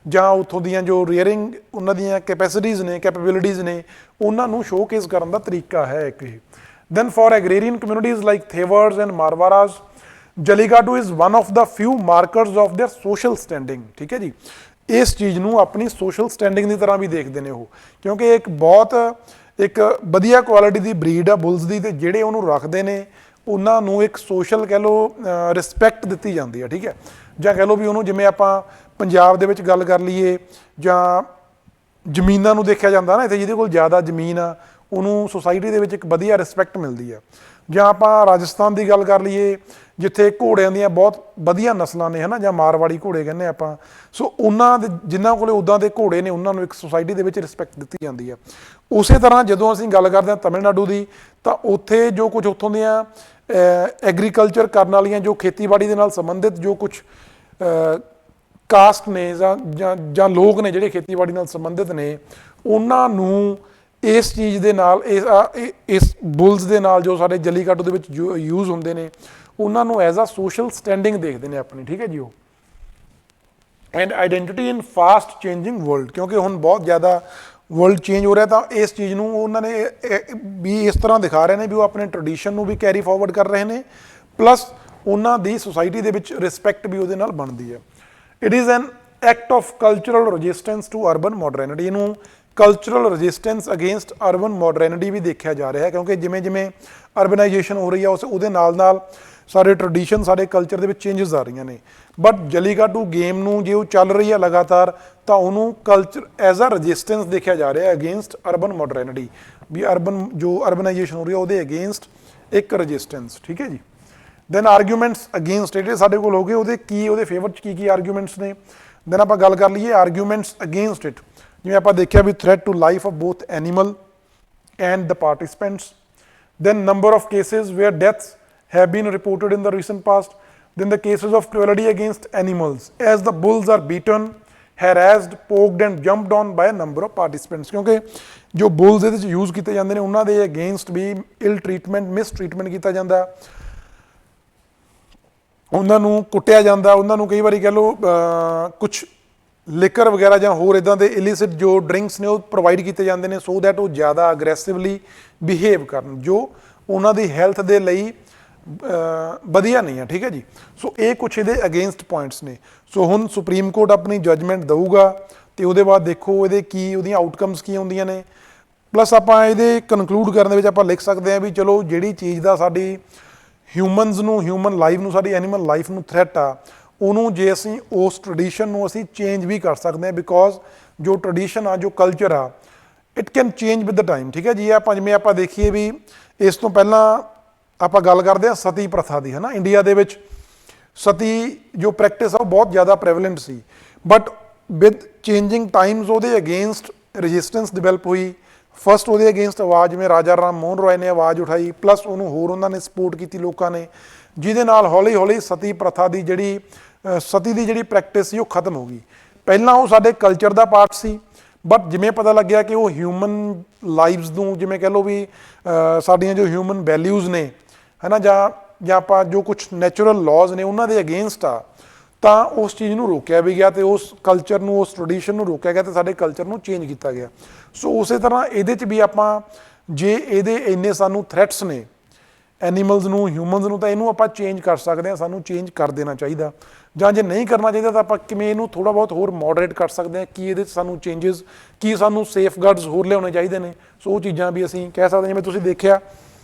ਜਾਂ ਉੱਥੋਂ ਦੀਆਂ ਜੋ ਰੀਅਰਿੰਗ ਉਹਨਾਂ ਦੀਆਂ ਕੈਪੈਸਿਟੀਜ਼ ਨੇ, ਕੈਪੇਬਿਲਿਟੀਜ਼ ਨੇ, ਉਹਨਾਂ ਨੂੰ ਸ਼ੋਕੇਸ ਕਰਨ ਦਾ ਤਰੀਕਾ ਹੈ ਇੱਕ ਇਹ। Then for agrarian communities like Thevars and Maravars, jallikattu is one of the few markers of their social standing, ਠੀਕ ਹੈ ਜੀ। ਇਸ ਚੀਜ਼ ਨੂੰ ਆਪਣੀ ਸੋਸ਼ਲ ਸਟੈਂਡਿੰਗ ਦੀ ਤਰ੍ਹਾਂ ਵੀ ਦੇਖਦੇ ਨੇ ਉਹ, ਕਿਉਂਕਿ ਇੱਕ ਬਹੁਤ ਇੱਕ ਵਧੀਆ ਕੁਆਲਿਟੀ ਦੀ ਬਰੀਡ ਆ ਬੁਲਸ ਦੀ, ਤੇ ਜਿਹੜੇ ਉਹਨੂੰ ਰੱਖਦੇ ਨੇ ਉਹਨਾਂ ਨੂੰ ਇੱਕ ਸੋਸ਼ਲ ਕਹਿ ਲਓ ਰਿਸਪੈਕਟ ਦਿੱਤੀ ਜਾਂਦੀ ਹੈ, ਠੀਕ ਹੈ। ਜਾਂ ਕਹਿ ਲਓ ਵੀ ਉਹਨੂੰ, ਜਿਵੇਂ ਆਪਾਂ ਪੰਜਾਬ ਦੇ ਵਿੱਚ ਗੱਲ ਕਰ ਲਈਏ, ਜਾਂ ਜ਼ਮੀਨਾਂ ਨੂੰ ਦੇਖਿਆ ਜਾਂਦਾ ਨਾ ਇੱਥੇ, ਜਿਹਦੇ ਕੋਲ ਜ਼ਿਆਦਾ ਜ਼ਮੀਨ ਆ ਉਹਨੂੰ ਸੁਸਾਇਟੀ ਦੇ ਵਿੱਚ ਇੱਕ ਵਧੀਆ ਰਿਸਪੈਕਟ ਮਿਲਦੀ ਆ। ਜਾਂ ਆਪਾਂ ਰਾਜਸਥਾਨ ਦੀ ਗੱਲ ਕਰ ਲਈਏ ਜਿੱਥੇ ਘੋੜਿਆਂ ਦੀਆਂ ਬਹੁਤ ਵਧੀਆ ਨਸਲਾਂ ਨੇ, ਹੈ ਨਾ, ਜਾਂ ਮਾਰਵਾੜੀ ਘੋੜੇ ਕਹਿੰਦੇ ਆਪਾਂ। ਸੋ ਉਹਨਾਂ ਦੇ ਜਿਨ੍ਹਾਂ ਕੋਲ ਉੱਦਾਂ ਦੇ ਘੋੜੇ ਨੇ ਉਹਨਾਂ ਨੂੰ ਇੱਕ ਸੁਸਾਇਟੀ ਦੇ ਵਿੱਚ ਰਿਸਪੈਕਟ ਦਿੱਤੀ ਜਾਂਦੀ ਆ। ਉਸੇ ਤਰ੍ਹਾਂ ਜਦੋਂ ਅਸੀਂ ਗੱਲ ਕਰਦੇ ਹਾਂ ਤਮਿਲਨਾਡੂ ਦੀ, ਤਾਂ ਉੱਥੇ ਜੋ ਕੁਝ ਉੱਥੋਂ ਦੀਆਂ ਐਗਰੀਕਲਚਰ ਕਰਨ ਵਾਲੀਆਂ, ਜੋ ਖੇਤੀਬਾੜੀ ਦੇ ਨਾਲ ਸੰਬੰਧਿਤ ਜੋ ਕੁਝ ਕਾਸਟ ਨੇ ਜਾਂ ਲੋਕ ਨੇ ਜਿਹੜੇ ਖੇਤੀਬਾੜੀ ਨਾਲ ਸੰਬੰਧਿਤ ਨੇ, ਉਹਨਾਂ ਨੂੰ ਇਸ ਚੀਜ਼ ਦੇ ਨਾਲ, ਇਸ ਬੁਲਸ ਦੇ ਨਾਲ ਜੋ ਸਾਡੇ ਜਲੀਕਾਟੂ ਦੇ ਵਿੱਚ ਯੂਜ਼ ਹੁੰਦੇ ਨੇ, ਉਹਨਾਂ ਨੂੰ ਐਜ਼ ਅ ਸੋਸ਼ਲ ਸਟੈਂਡਿੰਗ ਦੇਖਦੇ ਨੇ ਆਪਣੀ, ਠੀਕ ਹੈ ਜੀ। ਉਹ and identity in fast changing world, ਕਿਉਂਕਿ ਹੁਣ ਬਹੁਤ ਜ਼ਿਆਦਾ ਵਰਲਡ ਚੇਂਜ ਹੋ ਰਿਹਾ, ਤਾਂ ਇਸ ਚੀਜ਼ ਨੂੰ ਉਹਨਾਂ ਨੇ ਵੀ ਇਸ ਤਰ੍ਹਾਂ ਦਿਖਾ ਰਹੇ ਨੇ ਵੀ ਉਹ ਆਪਣੇ ਟ੍ਰੈਡੀਸ਼ਨ ਨੂੰ ਵੀ ਕੈਰੀ ਫਾਰਵਰਡ ਕਰ ਰਹੇ ਨੇ, ਪਲੱਸ ਉਹਨਾਂ ਦੀ ਸੁਸਾਇਟੀ ਦੇ ਵਿੱਚ ਰਿਸਪੈਕਟ ਵੀ ਉਹਦੇ ਨਾਲ ਬਣਦੀ ਹੈ। It is an act of cultural resistance to urban modernity, ਇਹਨੂੰ cultural resistance against urban modernity ਵੀ ਦੇਖਿਆ ਜਾ ਰਿਹਾ ਹੈ, ਕਿਉਂਕਿ ਜਿਵੇਂ ਜਿਵੇਂ ਅਰਬਨਾਈਜੇਸ਼ਨ ਹੋ ਰਹੀ ਹੈ ਉਹਦੇ ਨਾਲ ਨਾਲ ਸਾਡੇ ਟ੍ਰੈਡੀਸ਼ਨ, ਸਾਡੇ ਕਲਚਰ ਦੇ ਵਿੱਚ ਚੇਂਜਸ ਆ ਰਹੀਆਂ ਨੇ। ਬਟ ਜਲੀਕੱਟੂ ਗੇਮ ਨੂੰ ਜੇ ਉਹ ਚੱਲ ਰਹੀ ਹੈ ਲਗਾਤਾਰ, ਤਾਂ ਉਹਨੂੰ ਕਲਚਰ ਐਜ਼ ਅ ਰੈਜ਼ਿਸਟੈਂਸ ਦੇਖਿਆ ਜਾ ਰਿਹਾ ਅਗੇਂਸਟ ਅਰਬਨ ਮੋਡਰਨਿਟੀ, ਵੀ ਅਰਬਨ ਜੋ ਅਰਬਨਾਈਜੇਸ਼ਨ ਹੋ ਰਹੀ ਹੈ ਉਹਦੇ ਅਗੇਂਸਟ ਇੱਕ ਰੈਜ਼ਿਸਟੈਂਸ। ਠੀਕ ਹੈ ਜੀ। ਦੈਨ ਆਰਗੂਮੈਂਟਸ ਅਗੇਂਸਟ, ਜਿਹੜੇ ਸਾਡੇ ਕੋਲ ਹੋ ਗਏ ਉਹਦੇ ਕੀ, ਉਹਦੇ ਫੇਵਰ 'ਚ ਕੀ ਕੀ ਆਰਗੂਮੈਂਟਸ ਨੇ। ਦੈਨ ਆਪਾਂ ਗੱਲ ਕਰ ਲਈਏ ਆਰਗੂਮੈਂਟਸ ਅਗੇਂਸਟ ਇਟ, ਜਿਵੇਂ ਆਪਾਂ ਦੇਖਿਆ ਵੀ threat to life of both animal and the participants. Then number of cases where deaths have been reported in the recent past. Then the cases of cruelty against animals, as the bulls are beaten, harassed, poked and jumped on by a number of participants, ਕਿਉਂਕਿ ਜੋ bulls ਇਹਦੇ 'ਚ use ਕੀਤੇ ਜਾਂਦੇ ਨੇ ਉਹਨਾਂ ਦੇ against ਵੀ ਇਲ treatment, miss treatment ਕੀਤਾ ਜਾਂਦਾ, ਉਹਨਾਂ ਨੂੰ ਕੁੱਟਿਆ ਜਾਂਦਾ, ਉਹਨਾਂ ਨੂੰ ਕਈ ਵਾਰੀ ਕਹਿ ਲਓ ਕੁਛ ਲਿਕਰ ਵਗੈਰਾ ਜਾਂ ਹੋਰ ਇੱਦਾਂ ਦੇ ਇਲੀਸਿਟ ਜੋ ਡਰਿੰਕਸ ਨੇ ਉਹ ਪ੍ਰੋਵਾਈਡ ਕੀਤੇ ਜਾਂਦੇ ਨੇ, ਸੋ ਦੈਟ ਉਹ ਜ਼ਿਆਦਾ ਅਗਰੈਸਿਵਲੀ ਬਿਹੇਵ ਕਰਨ, ਜੋ ਉਹਨਾਂ ਦੀ ਹੈਲਥ ਦੇ ਲਈ ਵਧੀਆ ਨਹੀਂ ਹੈ। ਠੀਕ ਹੈ ਜੀ। ਸੋ ਇਹ ਕੁਛ ਇਹਦੇ ਅਗੇਂਸਟ ਪੁਆਇੰਟਸ ਨੇ। ਸੋ ਹੁਣ ਸੁਪਰੀਮ ਕੋਰਟ ਆਪਣੀ ਜਜਮੈਂਟ ਦਊਗਾ ਤੇ ਉਹਦੇ ਬਾਅਦ ਦੇਖੋ ਇਹਦੇ ਕੀ, ਉਹਦੀਆਂ ਆਊਟਕਮਸ ਕੀ ਹੁੰਦੀਆਂ ਨੇ। ਪਲੱਸ ਆਪਾਂ ਇਹਦੇ ਕਨਕਲੂਡ ਕਰਨ ਦੇ ਵਿੱਚ ਆਪਾਂ ਲਿਖ ਸਕਦੇ ਹਾਂ ਵੀ ਚਲੋ ਜਿਹੜੀ ਚੀਜ਼ ਦਾ ਸਾਡੀ ਹਿਊਮਨਸ ਨੂੰ, ਹਿਊਮਨ ਲਾਈਫ ਨੂੰ, ਸਾਡੀ ਐਨੀਮਲ ਲਾਈਫ ਨੂੰ ਥ੍ਰੈਟ ਆ, ਉਹਨੂੰ ਜੇ ਅਸੀਂ ਉਸ ਟ੍ਰੈਡੀਸ਼ਨ ਨੂੰ ਅਸੀਂ ਚੇਂਜ ਵੀ ਕਰ ਸਕਦੇ ਹਾਂ, ਬਿਕੋਜ਼ ਜੋ ਟ੍ਰੈਡੀਸ਼ਨ ਆ, ਜੋ ਕਲਚਰ ਆ, it can change with the time. ਠੀਕ ਹੈ ਜੀ। ਆਪਾਂ ਜਿਵੇਂ ਆਪਾਂ ਦੇਖੀਏ ਵੀ ਇਸ ਤੋਂ ਪਹਿਲਾਂ ਆਪਾਂ ਗੱਲ ਕਰਦੇ ਹਾਂ ਸਤੀ ਪ੍ਰਥਾ ਦੀ, ਹੈ ਨਾ। ਇੰਡੀਆ ਦੇ ਵਿੱਚ ਸਤੀ ਜੋ ਪ੍ਰੈਕਟਿਸ ਆ ਉਹ ਬਹੁਤ ਜ਼ਿਆਦਾ ਪ੍ਰੈਵਲੈਂਟ ਸੀ, ਬਟ ਵਿਦ ਚੇਂਜਿੰਗ ਟਾਈਮਸ ਉਹਦੇ ਅਗੇਂਸਟ ਰੈਜ਼ਿਸਟੈਂਸ ਡਿਵੈਲਪ ਹੋਈ। ਫਸਟ ਉਹਦੇ ਅਗੇਂਸਟ ਆਵਾਜ਼ ਜਿਵੇਂ ਰਾਜਾ ਰਾਮ ਮੋਹਨ ਰਾਏ ਨੇ ਆਵਾਜ਼ ਉਠਾਈ, ਪਲੱਸ ਉਹਨੂੰ ਹੋਰ ਉਹਨਾਂ ਨੇ ਸਪੋਰਟ ਕੀਤੀ ਲੋਕਾਂ ਨੇ, ਜਿਹਦੇ ਨਾਲ ਹੌਲੀ ਹੌਲੀ ਸਤੀ ਪ੍ਰਥਾ ਦੀ ਜਿਹੜੀ ਸਤੀ ਦੀ ਜਿਹੜੀ ਪ੍ਰੈਕਟਿਸ ਸੀ ਉਹ ਖਤਮ ਹੋ ਗਈ। ਪਹਿਲਾਂ ਉਹ ਸਾਡੇ culture the part C, but ਜਿਵੇਂ ਪਤਾ ਲੱਗਿਆ ਕਿ ਉਹ ਹਿਊਮਨ ਲਾਈਵਸ ਨੂੰ, ਜਿਵੇਂ ਕਹਿ ਲਓ ਵੀ ਸਾਡੀਆਂ ਜੋ ਹਿਊਮਨ ਵੈਲਿਊਜ਼ ਨੇ, ਹੈ ਨਾ, ਜਾਂ ਆਪਾਂ ਜੋ ਕੁਛ ਨੈਚੁਰਲ ਲਾਜ਼ ਨੇ ਉਹਨਾਂ ਦੇ ਅਗੇਂਸਟ ਆ, ਤਾਂ ਉਸ ਚੀਜ਼ ਨੂੰ ਰੋਕਿਆ ਵੀ ਗਿਆ ਤੇ ਉਸ ਕਲਚਰ ਨੂੰ, ਉਸ ਟ੍ਰੈਡੀਸ਼ਨ ਨੂੰ ਰੋਕਿਆ ਗਿਆ ਤੇ ਸਾਡੇ ਕਲਚਰ ਨੂੰ ਚੇਂਜ ਕੀਤਾ ਗਿਆ। ਸੋ ਉਸੇ ਤਰ੍ਹਾਂ ਇਹਦੇ 'ਚ ਵੀ ਆਪਾਂ ਜੇ ਇਹਦੇ ਇੰਨੇ ਸਾਨੂੰ ਥ੍ਰੈਟਸ ਨੇ ਐਨੀਮਲਸ ਨੂੰ, ਹਿਊਮਨਸ ਨੂੰ, ਤਾਂ ਇਹਨੂੰ ਆਪਾਂ ਚੇਂਜ ਕਰ ਸਕਦੇ ਹਾਂ, ਸਾਨੂੰ ਚੇਂਜ ਕਰ ਦੇਣਾ ਚਾਹੀਦਾ। ਜਾਂ ਜੇ ਨਹੀਂ ਕਰਨਾ ਚਾਹੀਦਾ ਤਾਂ ਆਪਾਂ ਕਿਵੇਂ ਇਹਨੂੰ ਥੋੜ੍ਹਾ ਬਹੁਤ ਹੋਰ ਮੋਡਰੇਟ ਕਰ ਸਕਦੇ ਹਾਂ, ਕੀ ਇਹਦੇ 'ਚ ਸਾਨੂੰ ਚੇਂਜਸ, ਕੀ ਸਾਨੂੰ ਸੇਫਗਾਰਡਸ ਹੋਰ ਲਿਆਉਣੇ ਚਾਹੀਦੇ ਨੇ। ਸੋ ਉਹ ਚੀਜ਼ਾਂ ਵੀ ਅਸੀਂ ਕਹਿ ਸਕਦੇ ਹਾਂ। ਜਿਵੇਂ ਤੁਸੀਂ ਦੇਖਿਆ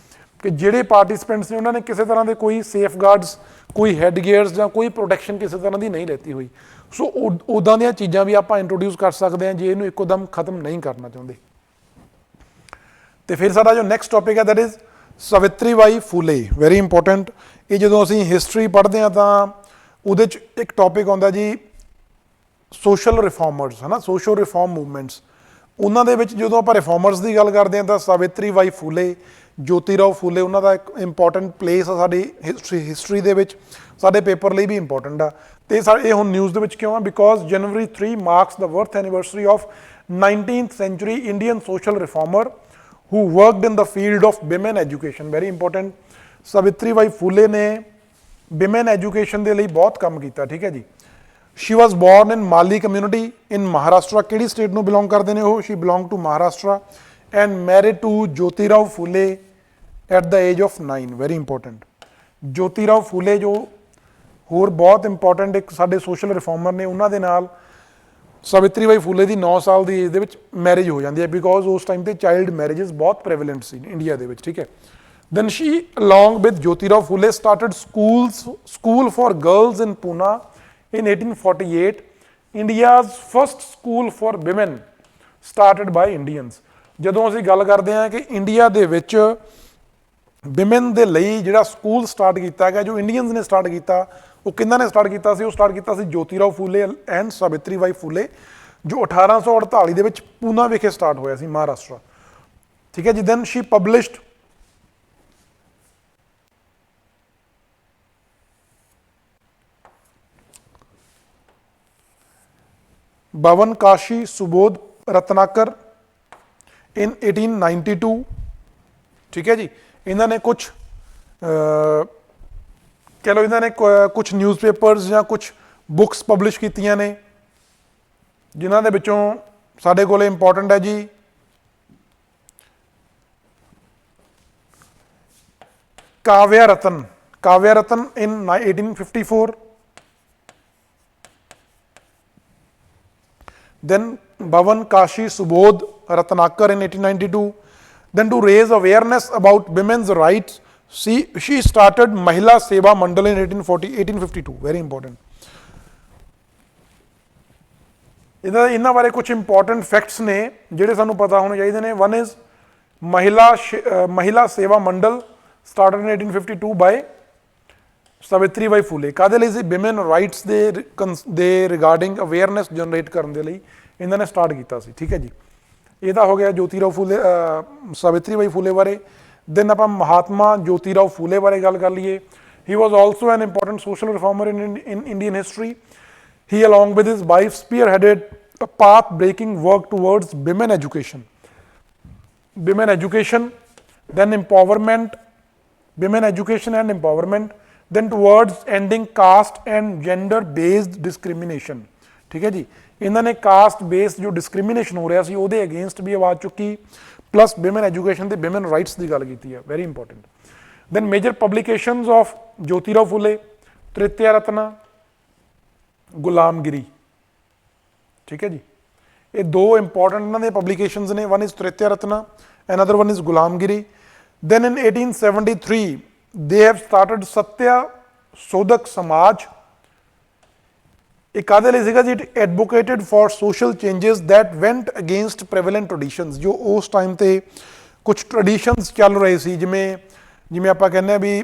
ਕਿ ਜਿਹੜੇ ਪਾਰਟਿਸਪੈਂਟਸ ਨੇ ਉਹਨਾਂ ਨੇ ਕਿਸੇ ਤਰ੍ਹਾਂ ਦੇ ਕੋਈ ਸੇਫਗਾਰਡਸ, ਕੋਈ ਹੈਡ ਗੇਅਰਸ ਜਾਂ ਕੋਈ ਪ੍ਰੋਟੈਕਸ਼ਨ ਕਿਸੇ ਤਰ੍ਹਾਂ ਦੀ ਨਹੀਂ ਲੈਤੀ ਹੋਈ। ਸੋ ਉੱਦਾਂ ਦੀਆਂ ਚੀਜ਼ਾਂ ਵੀ ਆਪਾਂ ਇੰਟਰੋਡਿਊਸ ਕਰ ਸਕਦੇ ਹਾਂ ਜੇ ਇਹਨੂੰ ਇੱਕੋਦਮ ਖਤਮ ਨਹੀਂ ਕਰਨਾ ਚਾਹੁੰਦੇ। ਤੇ ਫਿਰ ਸਾਡਾ ਜੋ ਨੈਕਸਟ ਟੌਪਿਕ ਹੈ that is Savitri Bai Phule, very important. ਇਹ ਜਦੋਂ ਅਸੀਂ ਹਿਸਟਰੀ ਪੜ੍ਹਦੇ ਹਾਂ ਤਾਂ ਉਹਦੇ 'ਚ ਇੱਕ ਟੌਪਿਕ ਆਉਂਦਾ ਜੀ ਸੋਸ਼ਲ ਰਿਫਾਰਮਰਸ, ਹੈ ਨਾ, ਸੋਸ਼ਲ ਰਿਫਾਰਮ ਮੂਵਮੈਂਟਸ। ਉਹਨਾਂ ਦੇ ਵਿੱਚ ਜਦੋਂ ਆਪਾਂ ਰਿਫਾਰਮਰਸ ਦੀ ਗੱਲ ਕਰਦੇ ਹਾਂ ਤਾਂ ਸਾਵਿਤਰੀ ਬਾਈ ਫੂਲੇ, ਜੋਤੀ ਰਾਓ ਫੂਲੇ, ਉਹਨਾਂ ਦਾ ਇੱਕ ਇੰਪੋਰਟੈਂਟ ਪਲੇਸ ਆ ਸਾਡੀ ਹਿਸਟਰੀ ਦੇ ਵਿੱਚ, ਸਾਡੇ ਪੇਪਰ ਲਈ ਵੀ ਇੰਪੋਰਟੈਂਟ ਆ। ਤੇ ਇਹ ਹੁਣ ਨਿਊਜ਼ ਦੇ ਵਿੱਚ ਕਿਉਂ ਆ? Because January 3 marks the birth anniversary of 19th century Indian social reformer who worked in the field of women education, very important। Savitri Bai Phule ਨੇ ਵਿਮਨ ਐਜੂਕੇਸ਼ਨ ਦੇ ਲਈ ਬਹੁਤ ਕੰਮ ਕੀਤਾ। ਠੀਕ ਹੈ ਜੀ। ਸ਼ੀ ਵਾਜ਼ ਬੋਰਨ ਇਨ ਮਾਲੀ ਕਮਿਊਨਿਟੀ ਇਨ ਮਹਾਰਾਸ਼ਟਰਾ। ਕਿਹੜੀ ਸਟੇਟ ਨੂੰ ਬਿਲੋਂਗ ਕਰਦੇ ਨੇ ਉਹ? She belong to Maharashtra and married to Jyoti Rao Phule at the age of 9, very important. Jyoti Rao Phule ਜੋ ਹੋਰ ਬਹੁਤ ਇੰਪੋਰਟੈਂਟ ਇੱਕ ਸਾਡੇ ਸੋਸ਼ਲ ਰਿਫਾਰਮਰ ਨੇ, ਉਹਨਾਂ ਦੇ ਨਾਲ ਸਾਵਿਤਰੀ ਬਾਈ ਫੂਲੇ ਦੀ 9 ਸਾਲ ਦੀ ਏਜ ਦੇ ਵਿੱਚ ਮੈਰਿਜ ਹੋ ਜਾਂਦੀ ਹੈ, ਬਿਕੋਜ਼ ਉਸ ਟਾਈਮ ਤੇ ਚਾਈਲਡ ਮੈਰਿਜਸ ਬਹੁਤ ਪ੍ਰੈਵਲੈਂਟ ਸੀ ਇੰਡੀਆ ਦੇ ਵਿੱਚ। ਠੀਕ ਹੈ। Then she along with Jyoti Rao Phule started school for girls in Poona in 1848, India's first school for women started by Indians। ਜਦੋਂ ਅਸੀਂ ਗੱਲ ਕਰਦੇ ਹਾਂ ਕਿ ਇੰਡੀਆ ਦੇ ਵਿੱਚ ਵਿਮਨ ਦੇ ਲਈ ਜਿਹੜਾ ਸਕੂਲ ਸਟਾਰਟ ਕੀਤਾ ਗਿਆ, ਜੋ ਇੰਡੀਅਨਸ ਨੇ ਸਟਾਰਟ ਕੀਤਾ, ਉਹ ਕਿਹਨਾਂ ਨੇ ਸਟਾਰਟ ਕੀਤਾ ਸੀ? ਉਹ ਸਟਾਰਟ ਕੀਤਾ ਸੀ ਜੋਤੀ ਰਾਓ ਫੂਲੇ ਐਂਡ ਸਾਵਿਤਰੀ ਬਾਈ ਫੂਲੇ, ਜੋ 1848 ਦੇ ਵਿੱਚ ਪੂਨਾ ਵਿਖੇ ਸਟਾਰਟ ਹੋਇਆ ਸੀ, ਮਹਾਰਾਸ਼ਟਰ। ਠੀਕ ਹੈ ਜੀ। ਦੈਨ ਸ਼ੀ ਪਬਲਿਸ਼ਡ ਬਵਨ ਕਾਸ਼ੀ ਸੁਬੋਧ ਰਤਨਾਕਰ ਇਨ 1892। ਠੀਕ ਹੈ ਜੀ। ਇਹਨਾਂ ਨੇ ਕੁਛ ਕਹਿ ਲਓ ਇਹਨਾਂ ਨੇ ਕੁਛ ਨਿਊਜ਼ਪੇਪਰਸ ਜਾਂ ਕੁਛ ਬੁੱਕਸ ਪਬਲਿਸ਼ ਕੀਤੀਆਂ ਨੇ। ਜਿਨ੍ਹਾਂ ਦੇ ਵਿੱਚੋਂ ਸਾਡੇ ਕੋਲ ਇੰਪੋਰਟੈਂਟ ਹੈ ਜੀ ਕਾਵਿਆ ਰਤਨ in 1854, then Bhavan Kashi Subodh Ratnakar in 1892. Then to raise awareness about women's rights, she started Mahila Seva Mandal in 1852. Very important. ਇਹਨਾਂ ਬਾਰੇ ਕੁਝ ਇੰਪੋਰਟੈਂਟ ਫੈਕਟਸ ਨੇ ਜਿਹੜੇ ਸਾਨੂੰ ਪਤਾ ਹੋਣੇ ਚਾਹੀਦੇ ਨੇ। ਵਨ ਇਜ਼ ਮਹਿਲਾ ਸੇਵਾ ਮੰਡਲ ਸਟਾਰਟਡ ਇਨ 1852 ਬਾਈ ਸਾਵਿਤਰੀ ਬਾਈ ਫੂਲੇ। ਕਾਹਦੇ ਲਈ ਸੀ? ਵਿਮਨ ਰਾਈਟਸ ਦੇ ਰਿਗਾਰਡਿੰਗ ਅਵੇਅਰਨੈਸ ਜਨਰੇਟ ਕਰਨ ਦੇ ਲਈ ਇਹਨਾਂ ਨੇ ਸਟਾਰਟ ਕੀਤਾ ਸੀ। ਠੀਕ ਹੈ ਜੀ, ਇਹਦਾ ਹੋ ਗਿਆ ਜੋਤੀਰਾਓ ਫੂਲੇ ਸਾਵਿਤਰੀ ਬਾਈ ਫੂਲੇ ਬਾਰੇ। ਦੈਨ ਆਪਾਂ ਮਹਾਤਮਾ ਜੋਤੀਰਾਓ ਫੂਲੇ ਬਾਰੇ ਗੱਲ ਕਰ ਲਈਏ। He was also an important social reformer in Indian history. He, along with his wife, spearheaded a path-breaking work towards women education, then empowerment, women education and empowerment, then towards ending caste and gender-based discrimination. ठीक है जी, इन्होंने caste based जो discrimination हो रहा सी ਉਹਦੇ against भी आवाज़ चुकी, plus women education ਤੇ women rights ਦੀ ਗੱਲ ਕੀਤੀ ਹੈ, very important. Then major publications of Jyotirao Phule, Tritya Ratna, Gulamgiri. ਠੀਕ ਹੈ ਜੀ, ਇਹ ਦੋ ਇੰਪੋਰਟੈਂਟ ਇਹਨਾਂ ਦੇ ਪਬਲੀਕੇਸ਼ਨਸ ਨੇ। One is Tritiya Ratna, another one is Gulamgiri. Then in 1873 they have started ਸਤਿਆ ਸੋਧਕ ਸਮਾਜ। ਇਹ ਕਾਹਦੇ ਲਈ ਸੀਗਾ ਜੀ? It advocated for social changes that went against prevalent traditions. ਜੋ ਉਸ ਟਾਈਮ ਤੇ ਕੁਝ ਟ੍ਰੈਡੀਸ਼ਨਸ ਚੱਲ ਰਹੇ ਸੀ, ਜਿਵੇਂ ਆਪਾਂ ਕਹਿੰਦੇ ਆ ਵੀ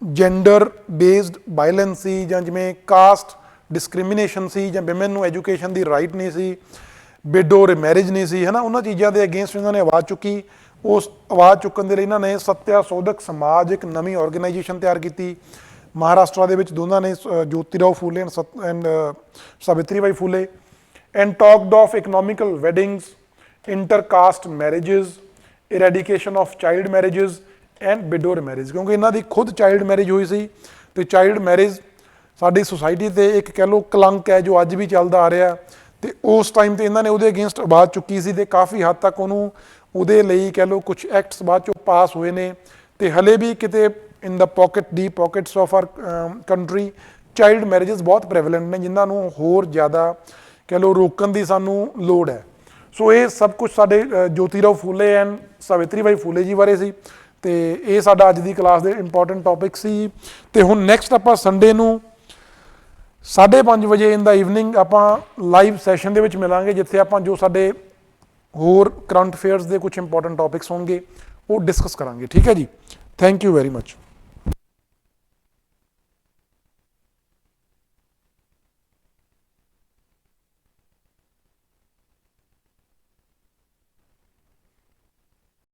ਜੈਂਡਰ ਬੇਸਡ ਵਾਇਲੈਂਸ ਸੀ, ਜਾਂ ਜਿਵੇਂ ਕਾਸਟ ਡਿਸਕ੍ਰਿਮੀਨੇਸ਼ਨ ਸੀ, ਜਾਂ ਵਿਮਨ ਨੂੰ ਐਜੂਕੇਸ਼ਨ ਦੀ ਰਾਈਟ ਨਹੀਂ ਸੀ, ਵਿਡੋ ਮੈਰਿਜ ਨਹੀਂ ਸੀ, ਹੈ ਨਾ। ਉਹਨਾਂ ਚੀਜ਼ਾਂ ਦੇ ਅਗੇਂਸਟ ਇਹਨਾਂ ਨੇ ਆਵਾਜ਼ ਚੁੱਕੀ। ਉਸ ਆਵਾਜ਼ ਚੁੱਕਣ ਦੇ ਲਈ ਇਹਨਾਂ ਨੇ ਸਤਿਆ ਸੋਧਕ ਸਮਾਜ ਇੱਕ ਨਵੀਂ ਆਰਗੇਨਾਈਜੇਸ਼ਨ ਤਿਆਰ ਕੀਤੀ ਮਹਾਰਾਸ਼ਟਰ ਦੇ ਵਿੱਚ। ਦੋਨਾਂ ਨੇ Jyotirao Phule and Savitri Bai Phule, and talked of economical weddings, intercaste marriages, eradication of child marriages and widow marriage. ਕਿਉਂਕਿ ਇਹਨਾਂ ਦੀ ਖੁਦ ਚਾਈਲਡ ਮੈਰਿਜ ਹੋਈ ਸੀ, ਤੇ ਚਾਈਲਡ ਮੈਰਿਜ ਸਾਡੀ ਸੁਸਾਇਟੀ ਤੇ ਇੱਕ ਕਹਿ ਲਓ ਕਲੰਕ ਹੈ ਜੋ ਅੱਜ ਵੀ ਚੱਲਦਾ ਆ ਰਿਹਾ। ਤੇ ਉਸ ਟਾਈਮ ਤੇ ਇਹਨਾਂ ਨੇ ਉਹਦੇ ਅਗੇਂਸਟ ਆਵਾਜ਼ ਚੁੱਕੀ ਸੀ, ਤੇ ਕਾਫੀ ਹੱਦ ਤੱਕ ਉਹਨੂੰ ਉਹਦੇ ਲਈ ਕਹਿ ਲਓ ਕੁਝ ਐਕਟਸ ਬਾਅਦ ਚੋਂ ਪਾਸ ਹੋਏ ਨੇ। ਤੇ ਹਲੇ ਵੀ ਕਿਤੇ in the pockets of our country child marriages ਬਹੁਤ ਪ੍ਰੈਵਲੈਂਟ ਨੇ, ਜਿਨ੍ਹਾਂ ਨੂੰ ਹੋਰ ਜ਼ਿਆਦਾ ਕਹਿ ਲਓ ਰੋਕਣ ਦੀ ਸਾਨੂੰ ਲੋੜ ਹੈ। ਸੋ ਇਹ ਸਭ ਕੁਝ ਸਾਡੇ ਜੋਤੀਰਾਓ ਫੂਲੇ ਐਂਡ ਸਾਵਿਤਰੀ ਬਾਈ ਫੂਲੇ ਜੀ ਬਾਰੇ ਸੀ। ਤੇ ਇਹ ਸਾਡਾ ਅੱਜ ਦੀ ਕਲਾਸ ਦੇ ਇੰਪੋਰਟੈਂਟ ਟੌਪਿਕ ਸੀ। ਤੇ ਹੁਣ ਨੈਕਸਟ ਆਪਾਂ ਸੰਡੇ ਨੂੰ 5:30 ਵਜੇ ਇਨ ਦਾ ਈਵਨਿੰਗ ਆਪਾਂ ਲਾਈਵ ਸੈਸ਼ਨ ਦੇ ਵਿੱਚ ਮਿਲਾਂਗੇ, ਜਿੱਥੇ ਆਪਾਂ ਜੋ ਸਾਡੇ ਹੋਰ ਕਰੰਟ ਅਫੇਅਰਸ ਦੇ ਕੁਝ ਇੰਪੋਰਟੈਂਟ ਟੌਪਿਕਸ ਹੋਣਗੇ ਉਹ ਡਿਸਕਸ ਕਰਾਂਗੇ। ਠੀਕ ਹੈ ਜੀ, ਥੈਂਕ ਯੂ ਵੈਰੀ ਮਚ।